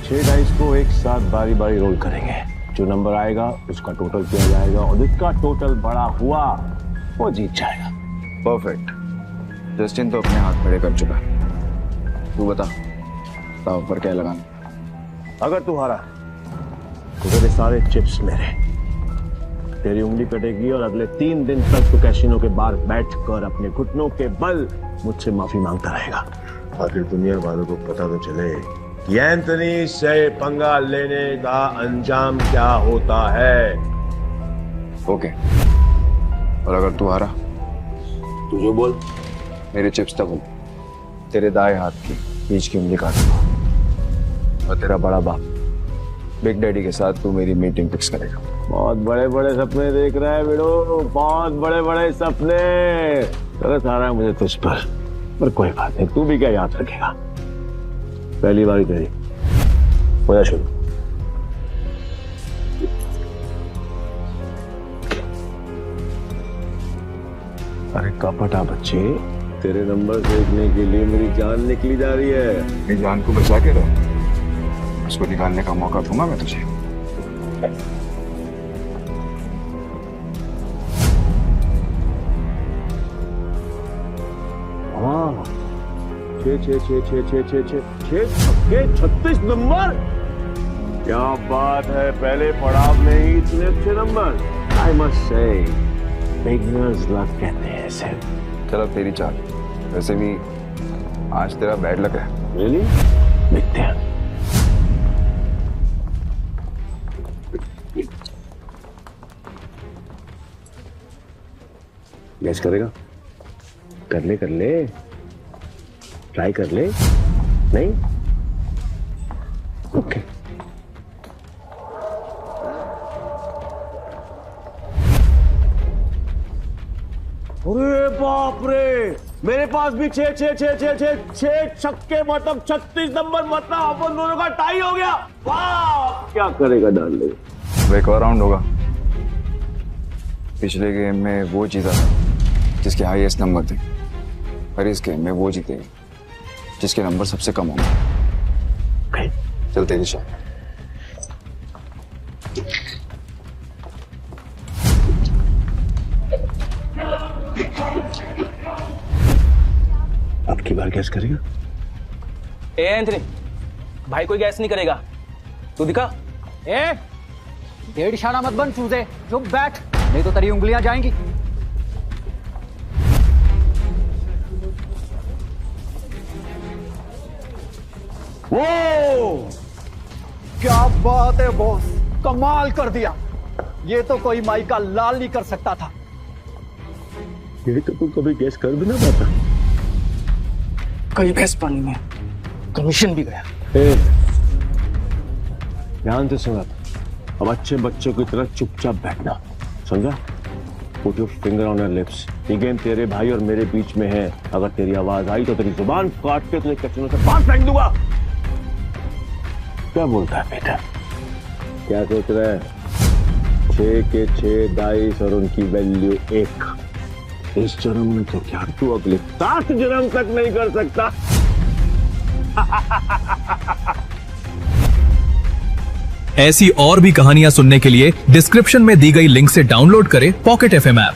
S17: 6 डाइस को एक साथ बारी बारी रोल करेंगे। जो नंबर आएगा उसका टोटल किया जाएगा और जिसका टोटल बड़ा हुआ वो जीत जाएगा।
S2: परफेक्ट। जस्टिन तो अपने हाथ खड़े कर चुका है। तू बता, दांव पर क्या लगाना?
S17: अगर तू हारा
S12: तेरे सारे चिप्स मेरे। तेरी उंगली कटेगी और अगले 3 दिन तक तू कैसीनो के बाहर बैठकर अपने घुटनों के बल मुझसे माफी मांगता रहेगा। आखिर दुनिया वालों को पता तो चले कि एंथनी से पंगा लेने का अंजाम क्या होता है।
S2: ओके, और अगर तू हारा
S12: तू जो बोल।
S2: मेरे चिप्स तक तेरे दाएं हाथ की बीच की उंगली काट दूंगा और तेरा बड़ा बाप बिग डैडी के साथ तू मेरी मीटिंग फिक्स करेगा।
S12: बहुत बड़े बड़े सपने देख रहा है बेड़ो, बहुत बड़े बड़े सपने। तरस आ रहा है मुझे तुझ पर कोई बात नहीं, तू भी क्या याद रखेगा। पहली बारी तेरी, हो जा शुरू। अरे कपटा बच्चे, तेरे नंबर देखने के लिए मेरी जान निकली जा रही है।
S2: मेरी जान को बचा के रहो, उसको निकालने का मौका दूंगा मैं तुझे।
S12: हाँ, 36 नंबर, क्या बात है। पहले पड़ाव में ही इतने अच्छे number. I must say beginners luck कहते हैं इसे।
S2: चलो तेरी चाल, वैसे भी आज तेरा बैड लक है।
S12: रियली? देखते हैं। गैस करेगा? कर ले, ट्राई कर ले। नहीं? ओके। अरे बाप रे, मेरे पास भी 6 छक्के, मतलब 36 नंबर, मतलब अपन दोनों का टाई हो गया। वाह! क्या करेगा डार्लिंग?
S2: वो एक और राउंड होगा। पिछले गेम में वो जीता था जिसके हाईएस्ट नंबर थे, और इस गेम में वो जीतेगा जिसके नंबर सबसे कम होंगे। चल तेरी शॉट।
S12: अब की बार गैस करेगा?
S16: ए एंथनी, भाई कोई गैस नहीं करेगा, तू दिखा।
S15: ए, डेढ़ इशारा मत बन चूजे, चुप बैठ, नहीं तो तेरी उंगलियां जाएंगी।
S8: वो क्या बात है बॉस, कमाल कर दिया। ये तो कोई माई का लाल नहीं कर सकता था।
S12: ये तो तू कभी गैस कर भी ना पाता।
S8: कई भैंस पानी में, कमीशन भी गया।
S12: ध्यान से सुना, अब अच्छे बच्चों की तरह चुपचाप बैठना, समझा? Put your finger on your lips। ये गेम तेरे भाई और मेरे बीच में है। अगर तेरी आवाज आई तो तेरी जुबान काट के तुझे कैसीनो से बाहर फेंक दूंगा। क्या बोलता है बेटा? क्या सोच रहा है? 6 के 6 डाइस और उनकी वैल्यू 1। इस जन्म में तो क्या तू अगले 7 जन्म तक नहीं कर सकता।
S21: ऐसी और भी कहानियां सुनने के लिए डिस्क्रिप्शन में दी गई लिंक से डाउनलोड करें पॉकेट FM ऐप।